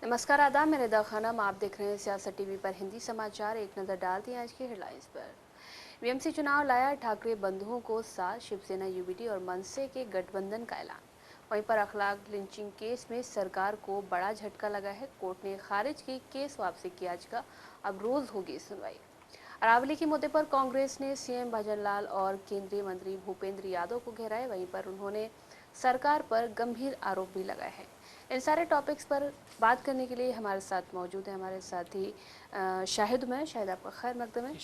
नमस्कार, आदाब, मैं रिदा खानम। आप देख रहे हैं सियासत टीवी पर हिंदी समाचार। एक नज़र डालते हैं आज की हेडलाइंस पर। बीएमसी चुनाव लाया ठाकरे बंधुओं को साथ, शिवसेना, यूबीटी और मनसे के गठबंधन का ऐलान। वहीं पर अखलाक लिंचिंग केस में सरकार को बड़ा झटका लगा है। कोर्ट ने खारिज की केस वापसी की याचिका। अब रोज होगी सुनवाई। अरावली के मुद्दे पर कांग्रेस ने सीएम भजनलाल और केंद्रीय मंत्री भूपेंद्र यादव को घेरा है। वहीं पर उन्होंने सरकार पर गंभीर आरोप भी लगाए हैं। इन सारे टॉपिक्स पर बात करने के लिए हमारे साथ मौजूद है हमारे साथी शाहिद उमैर। शाहिद, आपका खैर मकदम है।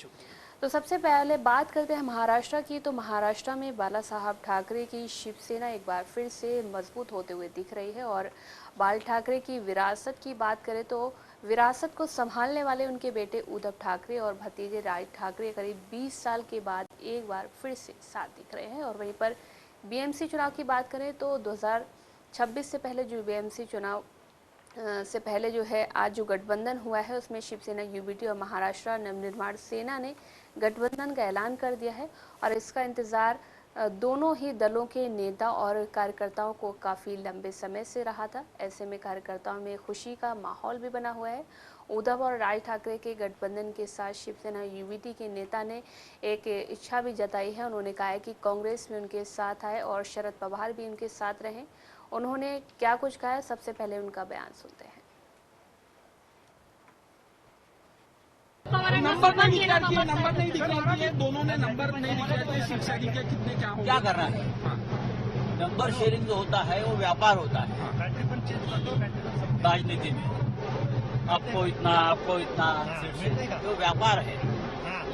तो सबसे पहले बात करते हैं महाराष्ट्र की। तो महाराष्ट्र में बाला साहब ठाकरे की शिवसेना एक बार फिर से मजबूत होते हुए दिख रही है। और बाल ठाकरे की विरासत की बात करें तो विरासत को संभालने वाले उनके बेटे उद्धव ठाकरे और भतीजे राज ठाकरे करीब 20 साल के बाद एक बार फिर से साथ दिख रहे हैं। और वहीं पर बीएमसी चुनाव की बात करें तो 2026 से पहले जो बीएमसी चुनाव से पहले जो है आज जो गठबंधन हुआ है उसमें शिवसेना, यूबीटी और महाराष्ट्र नवनिर्माण सेना ने गठबंधन का ऐलान कर दिया है। और इसका इंतज़ार दोनों ही दलों के नेता और कार्यकर्ताओं को काफ़ी लंबे समय से रहा था। ऐसे में कार्यकर्ताओं में खुशी का माहौल भी बना हुआ है। उद्धव और राज ठाकरे के गठबंधन के साथ शिवसेना, यूबीटी के नेता ने एक इच्छा भी जताई है। उन्होंने कहा है कि कांग्रेस में उनके साथ आए और शरद पवार भी उनके साथ रहें। उन्होंने क्या कुछ कहा है, सबसे पहले उनका बयान सुनते हैं। नंबर नहीं दिख रहा है, दोनों ने नंबर नहीं दिख रहा है। शिक्षा की कितने क्या कर रहा है। नंबर शेयरिंग जो होता है वो व्यापार होता है राजनीति में। आपको इतना जो व्यापार है,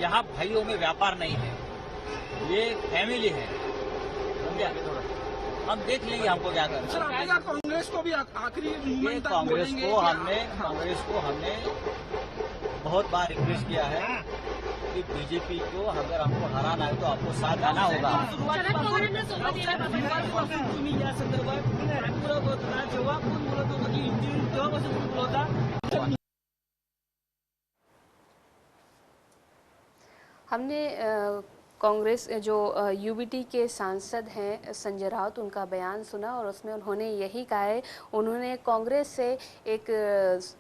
यहाँ भाइयों में व्यापार नहीं है, ये फैमिली है। समझा? हम देख लेंगे हमको क्या करना है। कांग्रेस को भी आखिरी मूवमेंट तक कांग्रेस को हमने बहुत बार रिक्वेस्ट किया है कि बीजेपी को अगर हमको हराना है तो आपको साथ आना होगा। तुम्ही या संदर्भात पुरा बोलताना जेव्हा कोण बोलत होतं की तेव्हापासून बोलता। हमने कांग्रेस जो यूबीटी के सांसद हैं संजय राउत, उनका बयान सुना और उसमें उन्होंने यही कहा है। उन्होंने कांग्रेस से एक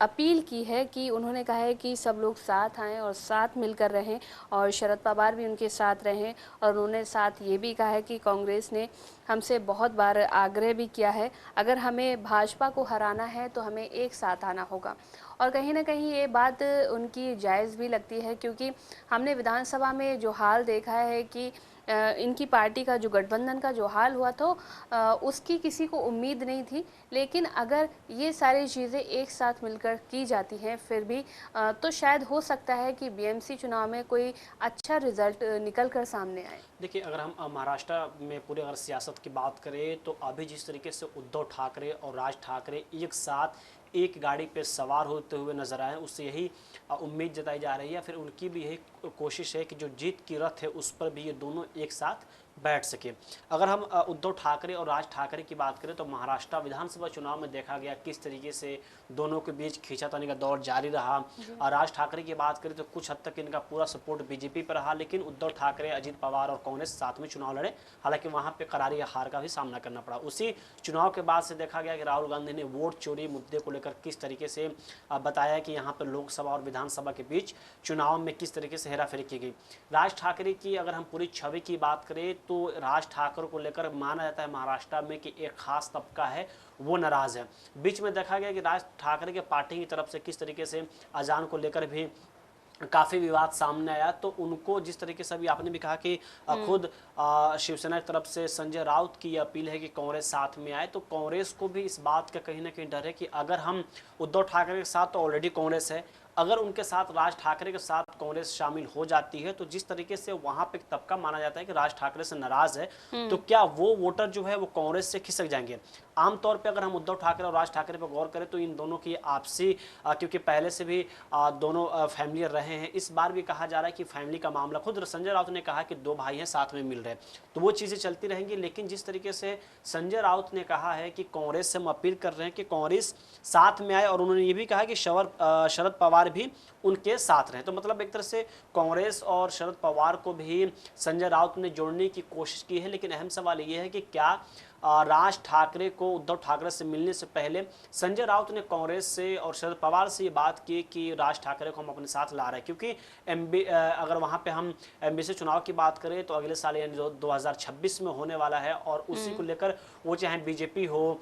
अपील की है कि उन्होंने कहा है कि सब लोग साथ आएं और साथ मिलकर रहें और शरद पवार भी उनके साथ रहें। और उन्होंने साथ ये भी कहा है कि कांग्रेस ने हमसे बहुत बार आग्रह भी किया है, अगर हमें भाजपा को हराना है तो हमें एक साथ आना होगा। और कहीं ना कहीं ये बात उनकी जायज़ भी लगती है, क्योंकि हमने विधानसभा में जो हाल देखा है कि इनकी पार्टी का जो गठबंधन का जो हाल हुआ तो उसकी किसी को उम्मीद नहीं थी। लेकिन अगर ये सारी चीज़ें एक साथ मिलकर की जाती हैं फिर भी तो शायद हो सकता है कि बीएमसी चुनाव में कोई अच्छा रिजल्ट निकल कर सामने आए। देखिए, अगर हम महाराष्ट्र में पूरे अगर सियासत की बात करें तो अभी जिस तरीके से उद्धव ठाकरे और राज ठाकरे एक साथ एक गाड़ी पे सवार होते हुए नजर आए, उससे यही उम्मीद जताई जा रही है, फिर उनकी भी यही कोशिश है कि जो जीत की रथ है उस पर भी ये दोनों एक साथ बैठ सके। अगर हम उद्धव ठाकरे और राज ठाकरे की बात करें तो महाराष्ट्र विधानसभा चुनाव में देखा गया किस तरीके से दोनों के बीच खींचातानी का दौर जारी रहा। और राज ठाकरे की बात करें तो कुछ हद तक इनका पूरा सपोर्ट बीजेपी पर रहा, लेकिन उद्धव ठाकरे, अजीत पवार और कांग्रेस साथ में चुनाव लड़े। हालांकि वहां पर करारी हार का भी सामना करना पड़ा। उसी चुनाव के बाद से देखा गया कि राहुल गांधी ने वोट चोरी मुद्दे को लेकर किस तरीके से बताया कि यहाँ पर लोकसभा और विधानसभा के बीच चुनाव में किस तरीके से हेराफेरी की गई। राज ठाकरे की अगर हम पूरी छवि की बात करें तो राज ठाकरे को लेकर माना जाता है महाराष्ट्र में कि एक खास तबका है वो नाराज है। बीच में देखा गया कि राज ठाकरे के पार्टी की तरफ से किस तरीके से अजान को लेकर भी काफ़ी विवाद सामने आया। तो उनको जिस तरीके से अभी आपने भी कहा कि खुद शिवसेना की तरफ से संजय राउत की अपील है कि कांग्रेस साथ में आए, तो कांग्रेस को भी इस बात का कहीं ना कहीं डर है कि अगर हम उद्धव ठाकरे के साथ तो ऑलरेडी कांग्रेस है, अगर उनके साथ राज ठाकरे के साथ कांग्रेस शामिल हो जाती है तो जिस तरीके से वहां पे एक तबका माना जाता है कि राज ठाकरे से नाराज है, तो क्या वो वोटर जो है वो कांग्रेस से खिसक जाएंगे। आमतौर पे अगर हम उद्धव ठाकरे और राज ठाकरे पर गौर करें तो इन दोनों की आपसी क्योंकि पहले से भी दोनों फैमिली रहे हैं, इस बार भी कहा जा रहा है कि फैमिली का मामला, खुद संजय राउत ने कहा कि दो भाई हैं साथ में मिल रहे हैं, तो वो चीज़ें चलती रहेंगी। लेकिन जिस तरीके से संजय राउत ने कहा है कि कांग्रेस से हम अपील कर रहे हैं कि कांग्रेस साथ में आए, और उन्होंने ये भी कहा कि शरद पवार भी उनके साथ रहे, तो मतलब एक तरह से कांग्रेस और शरद पवार को भी संजय राउत ने जोड़ने की कोशिश की है। लेकिन अहम सवाल ये है कि क्या राज ठाकरे को उद्धव ठाकरे से मिलने से पहले संजय राउत ने कांग्रेस से और शरद पवार से ये बात की कि राज ठाकरे को हम अपने साथ ला रहे हैं, क्योंकि अगर वहां पे हम एमबीसी चुनाव की बात करें तो अगले साल यानी 2026 में होने वाला है, और उसी को लेकर वो चाहे बीजेपी हो,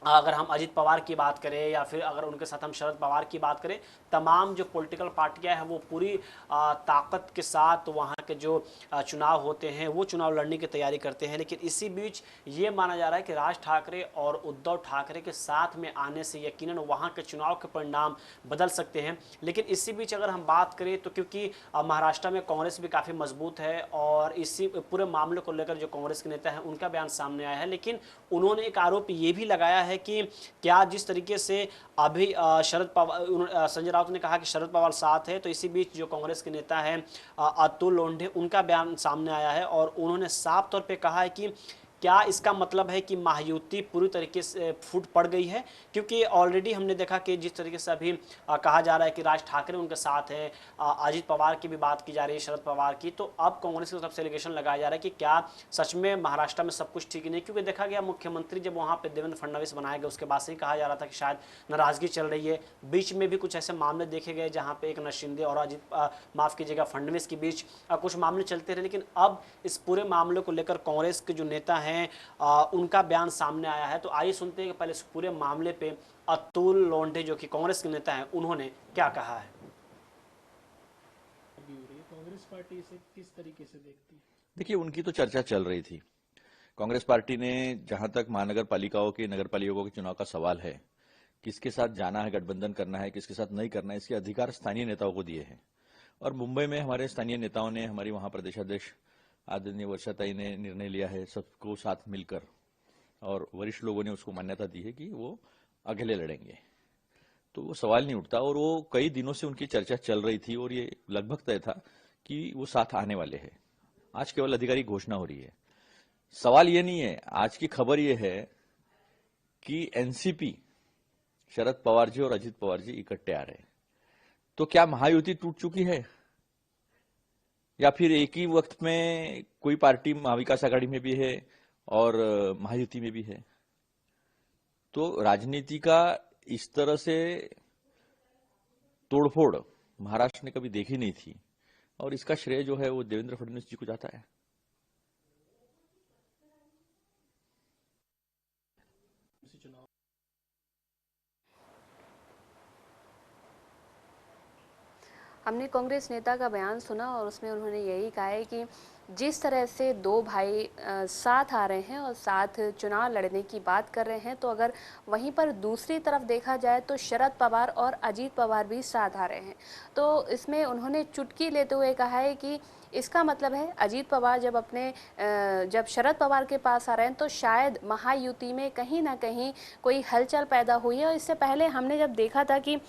अगर हम अजित पवार की बात करें या फिर अगर उनके साथ हम शरद पवार की बात करें, तमाम जो पॉलिटिकल पार्टियां हैं वो पूरी ताकत के साथ वहां के जो चुनाव होते हैं वो चुनाव लड़ने की तैयारी करते हैं। लेकिन इसी बीच ये माना जा रहा है कि राज ठाकरे और उद्धव ठाकरे के साथ में आने से यकीनन वहां के चुनाव के परिणाम बदल सकते हैं। लेकिन इसी बीच अगर हम बात करें तो क्योंकि महाराष्ट्र में कांग्रेस भी काफ़ी मजबूत है और इसी पूरे मामले को लेकर जो कांग्रेस के नेता हैं उनका बयान सामने आया है, लेकिन उन्होंने एक आरोप ये भी लगाया है कि क्या जिस तरीके से अभी शरद पवार, संजय राउत ने कहा कि शरद पवार साथ है, तो इसी बीच जो कांग्रेस के नेता हैं अतुल लोंढे, उनका बयान सामने आया है और उन्होंने साफ तौर पे कहा है कि क्या इसका मतलब है कि महायुति पूरी तरीके से फूट पड़ गई है, क्योंकि ऑलरेडी हमने देखा कि जिस तरीके से अभी कहा जा रहा है कि राज ठाकरे उनके साथ हैं, अजित पवार की भी बात की जा रही है, शरद पवार की, तो अब कांग्रेस की तरफ से एलिगेशन लगाया जा रहा है कि क्या सच में महाराष्ट्र में सब कुछ ठीक नहीं, क्योंकि देखा गया मुख्यमंत्री जब वहाँ पर देवेंद्र फडणवीस बनाए गए उसके बाद से ही कहा जा रहा था कि शायद नाराजगी चल रही है। बीच में भी कुछ ऐसे मामले देखे गए जहाँ पे एक एकनाथ शिंदे और माफ कीजिएगा फडणवीस के बीच कुछ मामले चलते रहे, लेकिन अब इस पूरे मामले को लेकर कांग्रेस के जो नेता हैं उनका बयान सामने आया है। तो आइए सुनते हैं कि पहले इस पूरे मामले पे अतुल लोंढे जो कि कांग्रेस के नेता हैं उन्होंने क्या कहा है। कांग्रेस पार्टी इसे किस तरीके से देखती है? देखिए, उनकी तो चर्चा चल रही थी। कांग्रेस पार्टी ने, जहां तक महानगर पालिकाओं के, नगर पालिकाओं के चुनाव का सवाल है, किसके साथ जाना है, गठबंधन करना है, किसके साथ नहीं करना है, इसके अधिकार स्थानीय नेताओं को दिए हैं। और मुंबई में हमारे स्थानीय नेताओं ने, हमारी वहां प्रदेशाध्यक्ष आदरणीय वर्षाताई ने निर्णय लिया है सबको साथ मिलकर, और वरिष्ठ लोगों ने उसको मान्यता दी है कि वो अकेले लड़ेंगे, तो वो सवाल नहीं उठता। और वो कई दिनों से उनकी चर्चा चल रही थी और ये लगभग तय था कि वो साथ आने वाले हैं। आज केवल आधिकारिक घोषणा हो रही है। सवाल ये नहीं है, आज की खबर ये है कि एनसीपी, शरद पवार जी और अजित पवार जी इकट्ठे आ रहे हैं। तो क्या महायुति टूट चुकी है, या फिर एक ही वक्त में कोई पार्टी महाविकास आघाड़ी में भी है और महायुति में भी है? तो राजनीति का इस तरह से तोड़फोड़ महाराष्ट्र ने कभी देखी नहीं थी, और इसका श्रेय जो है वो देवेंद्र फडणवीस जी को जाता है। हमने कांग्रेस नेता का बयान सुना और उसमें उन्होंने यही कहा है कि जिस तरह से दो भाई साथ आ रहे हैं और साथ चुनाव लड़ने की बात कर रहे हैं, तो अगर वहीं पर दूसरी तरफ देखा जाए तो शरद पवार और अजीत पवार भी साथ आ रहे हैं। तो इसमें उन्होंने चुटकी लेते हुए कहा है कि इसका मतलब है अजीत पवार जब शरद पवार के पास आ रहे हैं तो शायद महायुति में कहीं ना कहीं कोई हलचल पैदा हुई है। और इससे पहले हमने जब देखा था कि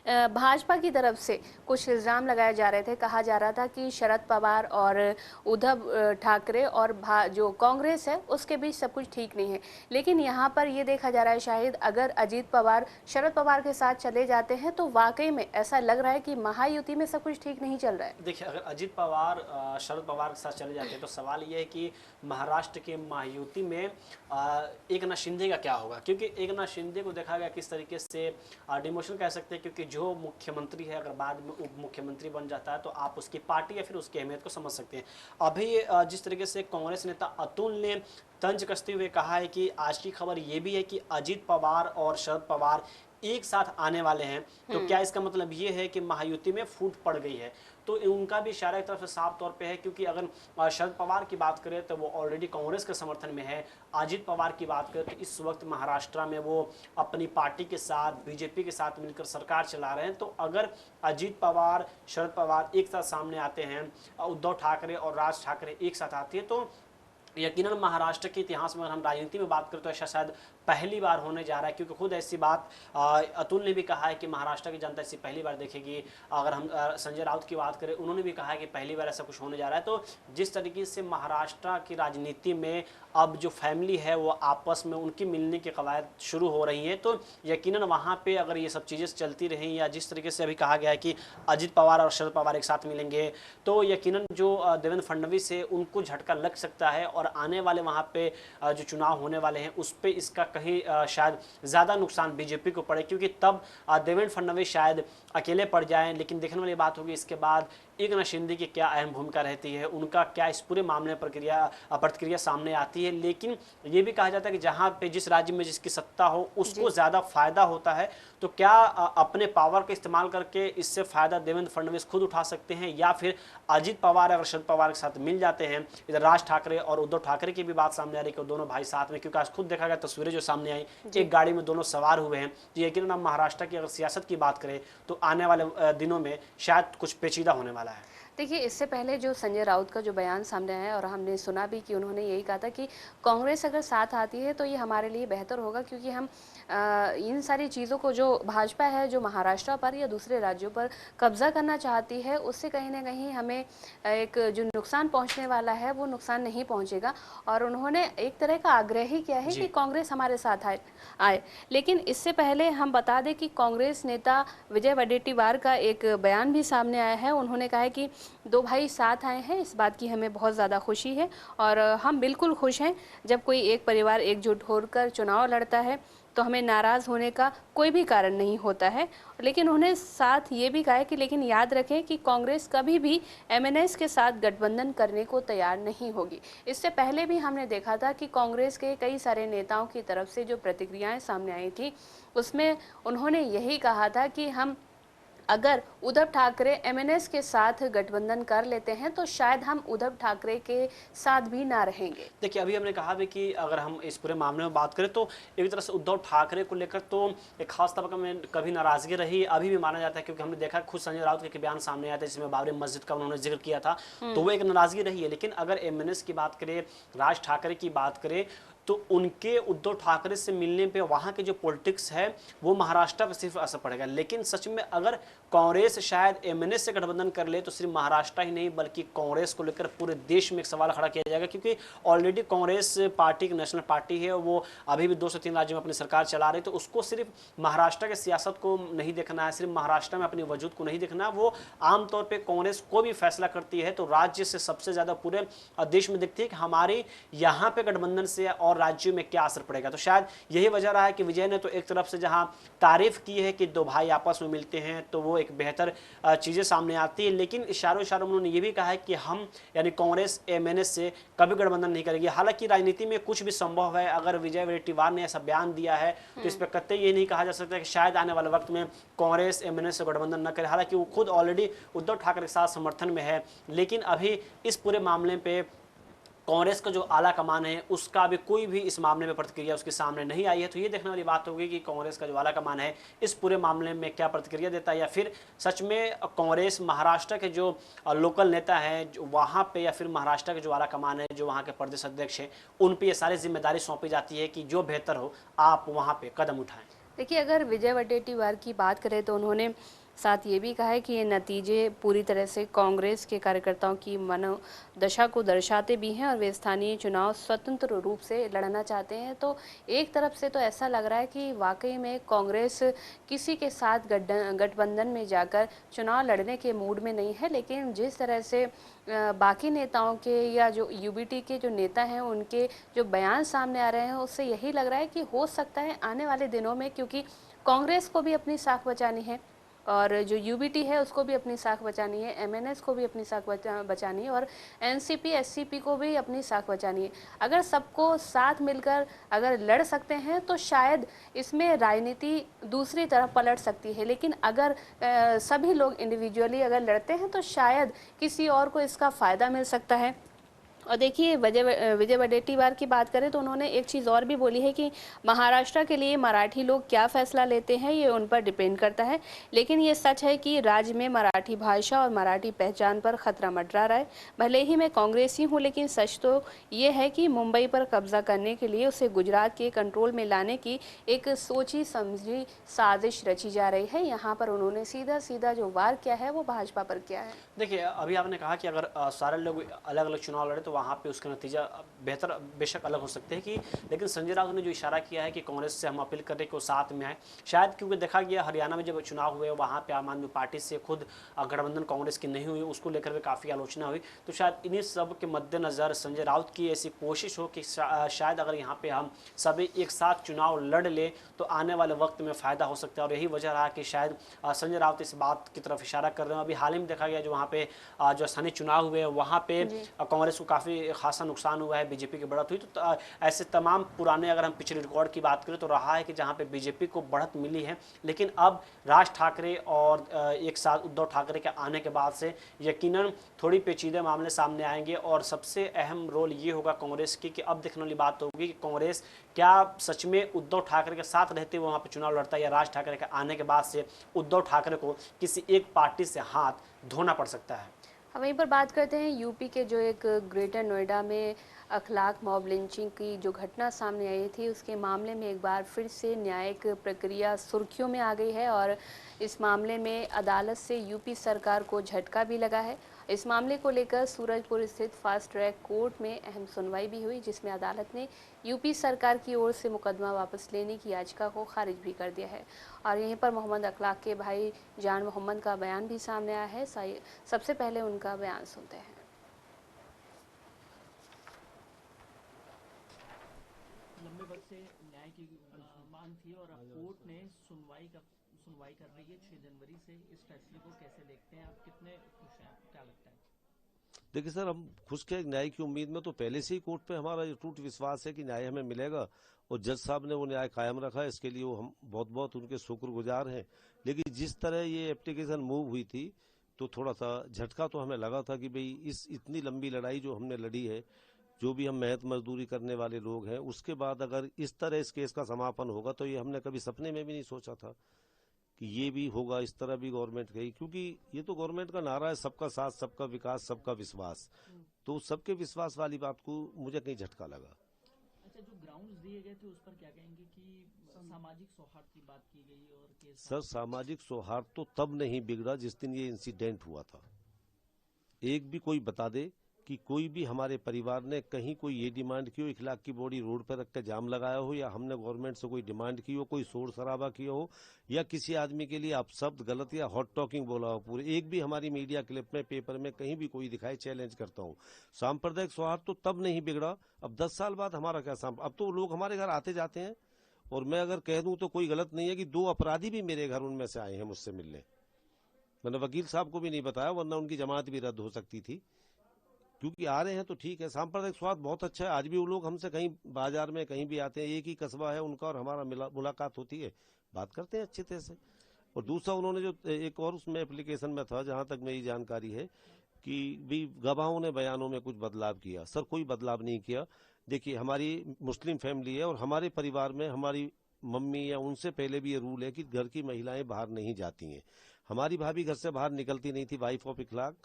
भाजपा की तरफ से कुछ इल्ज़ाम लगाए जा रहे थे, कहा जा रहा था कि शरद पवार और उद्धव ठाकरे और जो कांग्रेस है उसके बीच सब कुछ ठीक नहीं है। लेकिन यहाँ पर ये देखा जा रहा है शायद अगर अजीत पवार शरद पवार के साथ चले जाते हैं तो वाकई में ऐसा लग रहा है कि महायुति में सब कुछ ठीक नहीं चल रहा है। देखिए, अगर अजीत पवार शरद पवार के साथ चले जाते हैं तो सवाल ये है कि महाराष्ट्र के महायुति में एकनाथ शिंदे का क्या होगा, क्योंकि एकनाथ शिंदे को देखा गया किस तरीके से डिमोशन कह सकते हैं, क्योंकि जो मुख्यमंत्री है अगर बाद में उप मुख्यमंत्री बन जाता है तो आप उसकी पार्टी या फिर उसकी अहमियत को समझ सकते हैं। अभी जिस तरीके से कांग्रेस नेता अतुल ने तंज कसते हुए कहा है कि आज की खबर ये भी है कि अजीत पवार और शरद पवार एक साथ आने वाले हैं, तो क्या इसका मतलब ये है कि महायुति में फूट पड़ गई है? तो उनका भी इशारा एक तरफ से साफ तौर पे है, क्योंकि अगर शरद पवार की बात करें तो वो ऑलरेडी कांग्रेस के समर्थन में है। अजीत पवार की बात करें तो इस वक्त महाराष्ट्र में वो अपनी पार्टी के साथ बीजेपी के साथ मिलकर सरकार चला रहे हैं। तो अगर अजीत पवार शरद पवार एक साथ सामने आते हैं, उद्धव ठाकरे और राज ठाकरे एक साथ आती है, तो यकीनन महाराष्ट्र के इतिहास में अगर हम राजनीति में बात करें तो ऐसा शायद पहली बार होने जा रहा है, क्योंकि खुद ऐसी बात अतुल ने भी कहा है कि महाराष्ट्र की जनता इसे पहली बार देखेगी। अगर हम संजय राउत की बात करें, उन्होंने भी कहा है कि पहली बार ऐसा कुछ होने जा रहा है। तो जिस तरीके से महाराष्ट्र की राजनीति में अब जो फैमिली है वो आपस में उनकी मिलने की कवायद शुरू हो रही है, तो यकीनन वहाँ पे अगर ये सब चीज़ें चलती रहें, या जिस तरीके से अभी कहा गया है कि अजित पवार और शरद पवार एक साथ मिलेंगे, तो यकीनन जो देवेंद्र फडणवीस है उनको झटका लग सकता है, और आने वाले वहाँ पे जो चुनाव होने वाले हैं उस पर इसका कहीं शायद ज़्यादा नुकसान बीजेपी को पड़े, क्योंकि तब देवेंद्र फडणवीस शायद अकेले पड़ जाएं। लेकिन देखने वाली बात होगी इसके बाद एकनाथ शिंदे की क्या अहम भूमिका रहती है, उनका क्या इस पूरे मामले में प्रतिक्रिया सामने आती है। लेकिन ये भी कहा जाता है कि जहाँ पे जिस राज्य में जिसकी सत्ता हो उसको ज़्यादा फायदा होता है, तो क्या अपने पावर का इस्तेमाल करके इससे फ़ायदा देवेंद्र फडणवीस खुद उठा सकते हैं, या फिर अजित पवार अगर शरद पवार के साथ मिल जाते हैं। इधर राज ठाकरे और उद्धव ठाकरे की भी बात सामने आ रही है कि दोनों भाई साथ में, क्योंकि आज खुद देखा गया तस्वीरें जो सामने आई, एक गाड़ी में दोनों सवार हुए हैं। तो यकीनन हम महाराष्ट्र की अगर सियासत की बात करें तो आने वाले दिनों में शायद कुछ पेचीदा होने वाला है। देखिए, इससे पहले जो संजय राउत का जो बयान सामने आया और हमने सुना भी कि उन्होंने यही कहा था कि कांग्रेस अगर साथ आती है तो ये हमारे लिए बेहतर होगा, क्योंकि हम इन सारी चीज़ों को, जो भाजपा है जो महाराष्ट्र पर या दूसरे राज्यों पर कब्जा करना चाहती है, उससे कहीं ना कहीं हमें एक जो नुकसान पहुंचने वाला है वो नुकसान नहीं पहुंचेगा। और उन्होंने एक तरह का आग्रह ही किया है कि कांग्रेस हमारे साथ आए। लेकिन इससे पहले हम बता दें कि कांग्रेस नेता विजय वडेट्टीवार का एक बयान भी सामने आया है। उन्होंने कहा है कि दो भाई साथ आए हैं, इस बात की हमें बहुत ज़्यादा खुशी है, और हम बिल्कुल खुश हैं जब कोई एक परिवार एकजुट होकर चुनाव लड़ता है, तो हमें नाराज़ होने का कोई भी कारण नहीं होता है। लेकिन उन्हें साथ ये भी कहा है कि लेकिन याद रखें कि कांग्रेस कभी भी एमएनएस के साथ गठबंधन करने को तैयार नहीं होगी। इससे पहले भी हमने देखा था कि कांग्रेस के कई सारे नेताओं की तरफ से जो प्रतिक्रियाएं सामने आई थी, उसमें उन्होंने यही कहा था कि हम अगर उद्धव ठाकरे एमएनएस के साथ गठबंधन कर लेते हैं तो शायद हम उद्धव ठाकरे के साथ भी ना रहेंगे। देखिए, अभी हमने कहा भी कि अगर हम इस पूरे मामले में बात करें तो एक तरह से उद्धव ठाकरे को लेकर तो एक खास तबका में कभी नाराजगी रही, अभी भी माना जाता है, क्योंकि हमने देखा खुद संजय राउत के बयान सामने आया था जिसमें बाबरी मस्जिद का उन्होंने जिक्र किया था, तो वो एक नाराजगी रही है। लेकिन अगर एमएनएस की बात करें, राज ठाकरे की बात करें, तो उनके उद्धव ठाकरे से मिलने पे वहाँ के जो पॉलिटिक्स है वो महाराष्ट्र पर सिर्फ असर पड़ेगा। लेकिन सच में अगर कांग्रेस शायद एमएनएस से गठबंधन कर ले तो सिर्फ महाराष्ट्र ही नहीं बल्कि कांग्रेस को लेकर पूरे देश में एक सवाल खड़ा किया जाएगा, क्योंकि ऑलरेडी कांग्रेस पार्टी एक नेशनल पार्टी है, वो अभी भी 2 से 3 राज्यों में अपनी सरकार चला रही, तो उसको सिर्फ महाराष्ट्र के सियासत को नहीं देखना है, सिर्फ महाराष्ट्र में अपनी वजूद को नहीं देखना। वो आमतौर पर कांग्रेस को भी फैसला करती है तो राज्य से सबसे ज़्यादा पूरे देश में दिखती है कि हमारी यहाँ पे गठबंधन से और राज्यों में क्या असर पड़ेगा। तो शायद यही वजह रहा है कि विजय ने तो एक तरफ से जहां तारीफ की है कि दो भाई आपस में मिलते हैं तो वो एक बेहतर चीज़ें सामने आती है, लेकिन इशारों में उन्होंने ये भी कहा है कि हम यानी कांग्रेस एमएनएस से कभी गठबंधन नहीं करेगी। हालांकि राजनीति में कुछ भी संभव है, अगर विजय वडेट्टीवार ने ऐसा बयान दिया है तो इस पर कतई ये नहीं कहा जा सकता कि शायद आने वाले वक्त में कांग्रेस एमएनएस से गठबंधन न करे। हालांकि वो खुद ऑलरेडी उद्धव ठाकरे के साथ समर्थन में है, लेकिन अभी इस पूरे मामले पे कांग्रेस का जो आला कमान है उसका भी कोई भी इस मामले में प्रतिक्रिया उसके सामने नहीं आई है। तो ये देखने वाली बात होगी कि कांग्रेस का जो आला कमान है इस पूरे मामले में क्या प्रतिक्रिया देता है, या फिर सच में कांग्रेस महाराष्ट्र के जो लोकल नेता हैं जो वहाँ पे, या फिर महाराष्ट्र के जो आला कमान है जो वहाँ के प्रदेश अध्यक्ष हैं, उन पर यह सारी जिम्मेदारी सौंपी जाती है कि जो बेहतर हो आप वहाँ पर कदम उठाएँ। देखिए, अगर विजय वडेट्टीवार की बात करें तो उन्होंने साथ ये भी कहा है कि ये नतीजे पूरी तरह से कांग्रेस के कार्यकर्ताओं की मनोदशा को दर्शाते भी हैं और वे स्थानीय चुनाव स्वतंत्र रूप से लड़ना चाहते हैं। तो एक तरफ से तो ऐसा लग रहा है कि वाकई में कांग्रेस किसी के साथ गठबंधन में जाकर चुनाव लड़ने के मूड में नहीं है, लेकिन जिस तरह से बाकी नेताओं के या जो यूबीटी के जो नेता हैं उनके जो बयान सामने आ रहे हैं उससे यही लग रहा है कि हो सकता है आने वाले दिनों में, क्योंकि कांग्रेस को भी अपनी साख बचानी है और जो यूबीटी है उसको भी अपनी साख बचानी है, एमएनएस को भी अपनी साख बचानी है और एनसीपी एससीपी को भी अपनी साख बचानी है। अगर सबको साथ मिलकर अगर लड़ सकते हैं तो शायद इसमें राजनीति दूसरी तरफ पलट सकती है, लेकिन अगर सभी लोग इंडिविजुअली अगर लड़ते हैं तो शायद किसी और को इसका फ़ायदा मिल सकता है। और देखिए विजय वडेट्टीवार की बात करें तो उन्होंने एक चीज़ और भी बोली है कि महाराष्ट्र के लिए मराठी लोग क्या फैसला लेते हैं ये उन पर डिपेंड करता है, लेकिन ये सच है कि राज्य में मराठी भाषा और मराठी पहचान पर खतरा मंडरा रहा है। भले ही मैं कांग्रेसी हूँ, लेकिन सच तो ये है कि मुंबई पर कब्जा करने के लिए उसे गुजरात के कंट्रोल में लाने की एक सोची समझी साजिश रची जा रही है। यहाँ पर उन्होंने सीधा सीधा जो वार किया है वो भाजपा पर किया है। देखिए, अभी आपने कहा कि अगर सारे लोग अलग अलग चुनाव लड़े तो वहाँ पे उसका नतीजा बेहतर बेशक अलग हो सकते हैं कि, लेकिन संजय राउत ने जो इशारा किया है कि कांग्रेस से हम अपील कर रहे कि वो साथ में आए, शायद क्योंकि देखा गया हरियाणा में जब चुनाव हुए वहाँ पे आम आदमी पार्टी से खुद गठबंधन कांग्रेस की नहीं हुई, उसको लेकर भी काफ़ी आलोचना हुई। तो शायद इन्हीं सब के मद्देनज़र संजय राउत की ऐसी कोशिश हो कि शायद अगर यहाँ पे हम सभी एक साथ चुनाव लड़ ले तो आने वाले वक्त में फ़ायदा हो सकता है। और यही वजह रहा कि शायद संजय राउत इस बात की तरफ इशारा कर रहे हैं। अभी हाल ही में देखा गया जो वहाँ पे जो स्थानीय चुनाव हुए वहाँ पे कांग्रेस को काफ़ी खासा नुकसान हुआ है, बीजेपी की बढ़त हुई। तो ऐसे तमाम पुराने अगर हम पिछले रिकॉर्ड की बात करें तो रहा है कि जहाँ पे बीजेपी को बढ़त मिली है, लेकिन अब राज ठाकरे और एक साथ उद्धव ठाकरे के आने के बाद से यकीनन थोड़ी पेचीदे मामले सामने आएंगे। और सबसे अहम रोल ये होगा कांग्रेस की कि अब देखने वाली बात होगी कि कांग्रेस क्या सच में उद्धव ठाकरे के साथ रहते हुए वहाँ पे चुनाव लड़ता है, या राज ठाकरे के आने के बाद से उद्धव ठाकरे को किसी एक पार्टी से हाथ धोना पड़ सकता है। हम वहीं पर बात करते हैं यूपी के जो एक ग्रेटर नोएडा में अखलाक मॉब लिंचिंग की जो घटना सामने आई थी, उसके मामले में एक बार फिर से न्यायिक प्रक्रिया सुर्खियों में आ गई है और इस मामले में अदालत से यूपी सरकार को झटका भी लगा है। इस मामले को लेकर सूरजपुर स्थित फास्ट ट्रैक कोर्ट में अहम सुनवाई भी हुई, जिसमें अदालत ने यूपी सरकार की ओर से मुकदमा वापस लेने की याचिका को खारिज भी कर दिया है। और यहीं पर मोहम्मद अखलाक के भाई जान मोहम्मद का बयान भी सामने आया है। सबसे पहले उनका बयान सुनते हैं। लंबे वक्त से न्याय की मांग थी और अब कोर्ट ने सुनवाई कर रही है 6 जनवरी से। इस फैसले को कैसे देखते हैं आप, कितने खुश हैं, आपको क्या लगता है? देखिए सर, हम खुश के न्याय की उम्मीद में तो पहले से ही कोर्ट पे हमारा ये टूट विश्वास है कि न्याय हमें मिलेगा, और जज साहब ने वो न्याय कायम रखा है, इसके लिए वो हम बहुत बहुत उनके शुक्रगुजार हैं। लेकिन जिस तरह ये एप्लीकेशन मूव हुई थी तो थोड़ा सा झटका तो हमें लगा था कि भाई इस इतनी लंबी लड़ाई जो हमने लड़ी है, जो भी हम मेहनत मजदूरी करने वाले लोग हैं, उसके बाद अगर इस तरह इस केस का समापन होगा तो ये हमने कभी सपने में भी नहीं सोचा था कि ये भी होगा, इस तरह भी गवर्नमेंट गई। क्योंकि ये तो गवर्नमेंट का नारा है, सबका साथ, सबका विकास, सबका विश्वास। तो सबके विश्वास वाली बात को मुझे कहीं झटका लगा। अच्छा, जो ग्राउंड्स दिए गए थे उस पर क्या कहेंगे कि सामाजिक सौहार्द की बात की गई और केस? सर, सामाजिक सौहार्द तो तब नहीं बिगड़ा जिस दिन ये इंसिडेंट हुआ था। एक भी कोई बता दे कि कोई भी हमारे परिवार ने कहीं कोई ये डिमांड की हो, इखलाक की बॉडी रोड पर रख कर जाम लगाया हो, या हमने गवर्नमेंट से कोई डिमांड की हो, कोई शोर शराबा किया हो, या किसी आदमी के लिए अपशब्द गलत या हॉट टॉकिंग बोला हो पूरे, एक भी हमारी मीडिया क्लिप में, पेपर में कहीं भी कोई दिखाए, चैलेंज करता हूँ। सांप्रदायिक सौहार्द तो तब नहीं बिगड़ा। अब 10 साल बाद हमारा क्या अब तो लोग हमारे घर आते जाते हैं, और मैं अगर कह दूं तो कोई गलत नहीं है कि 2 अपराधी भी मेरे घर उनमें से आए हैं मुझसे मिलने। मैंने वकील साहब को भी नहीं बताया, वरना उनकी जमानत भी रद्द हो सकती थी। क्योंकि आ रहे हैं तो ठीक है। सांप्रदायिक स्वाद बहुत अच्छा है। आज भी वो लोग हमसे कहीं बाजार में कहीं भी आते हैं, एक ही कस्बा है उनका और हमारा मुलाकात होती है, बात करते हैं अच्छी तरह से। और दूसरा, उन्होंने जो एक और उसमें एप्लीकेशन में था, जहां तक मेरी जानकारी है कि भी गवाहों ने बयानों में कुछ बदलाव किया। सर, कोई बदलाव नहीं किया। देखिए, हमारी मुस्लिम फैमिली है और हमारे परिवार में हमारी मम्मी या उनसे पहले भी ये रूल है कि घर की महिलाएं बाहर नहीं जाती हैं। हमारी भाभी घर से बाहर निकलती नहीं थी, वाइफ ऑफ इखलाक।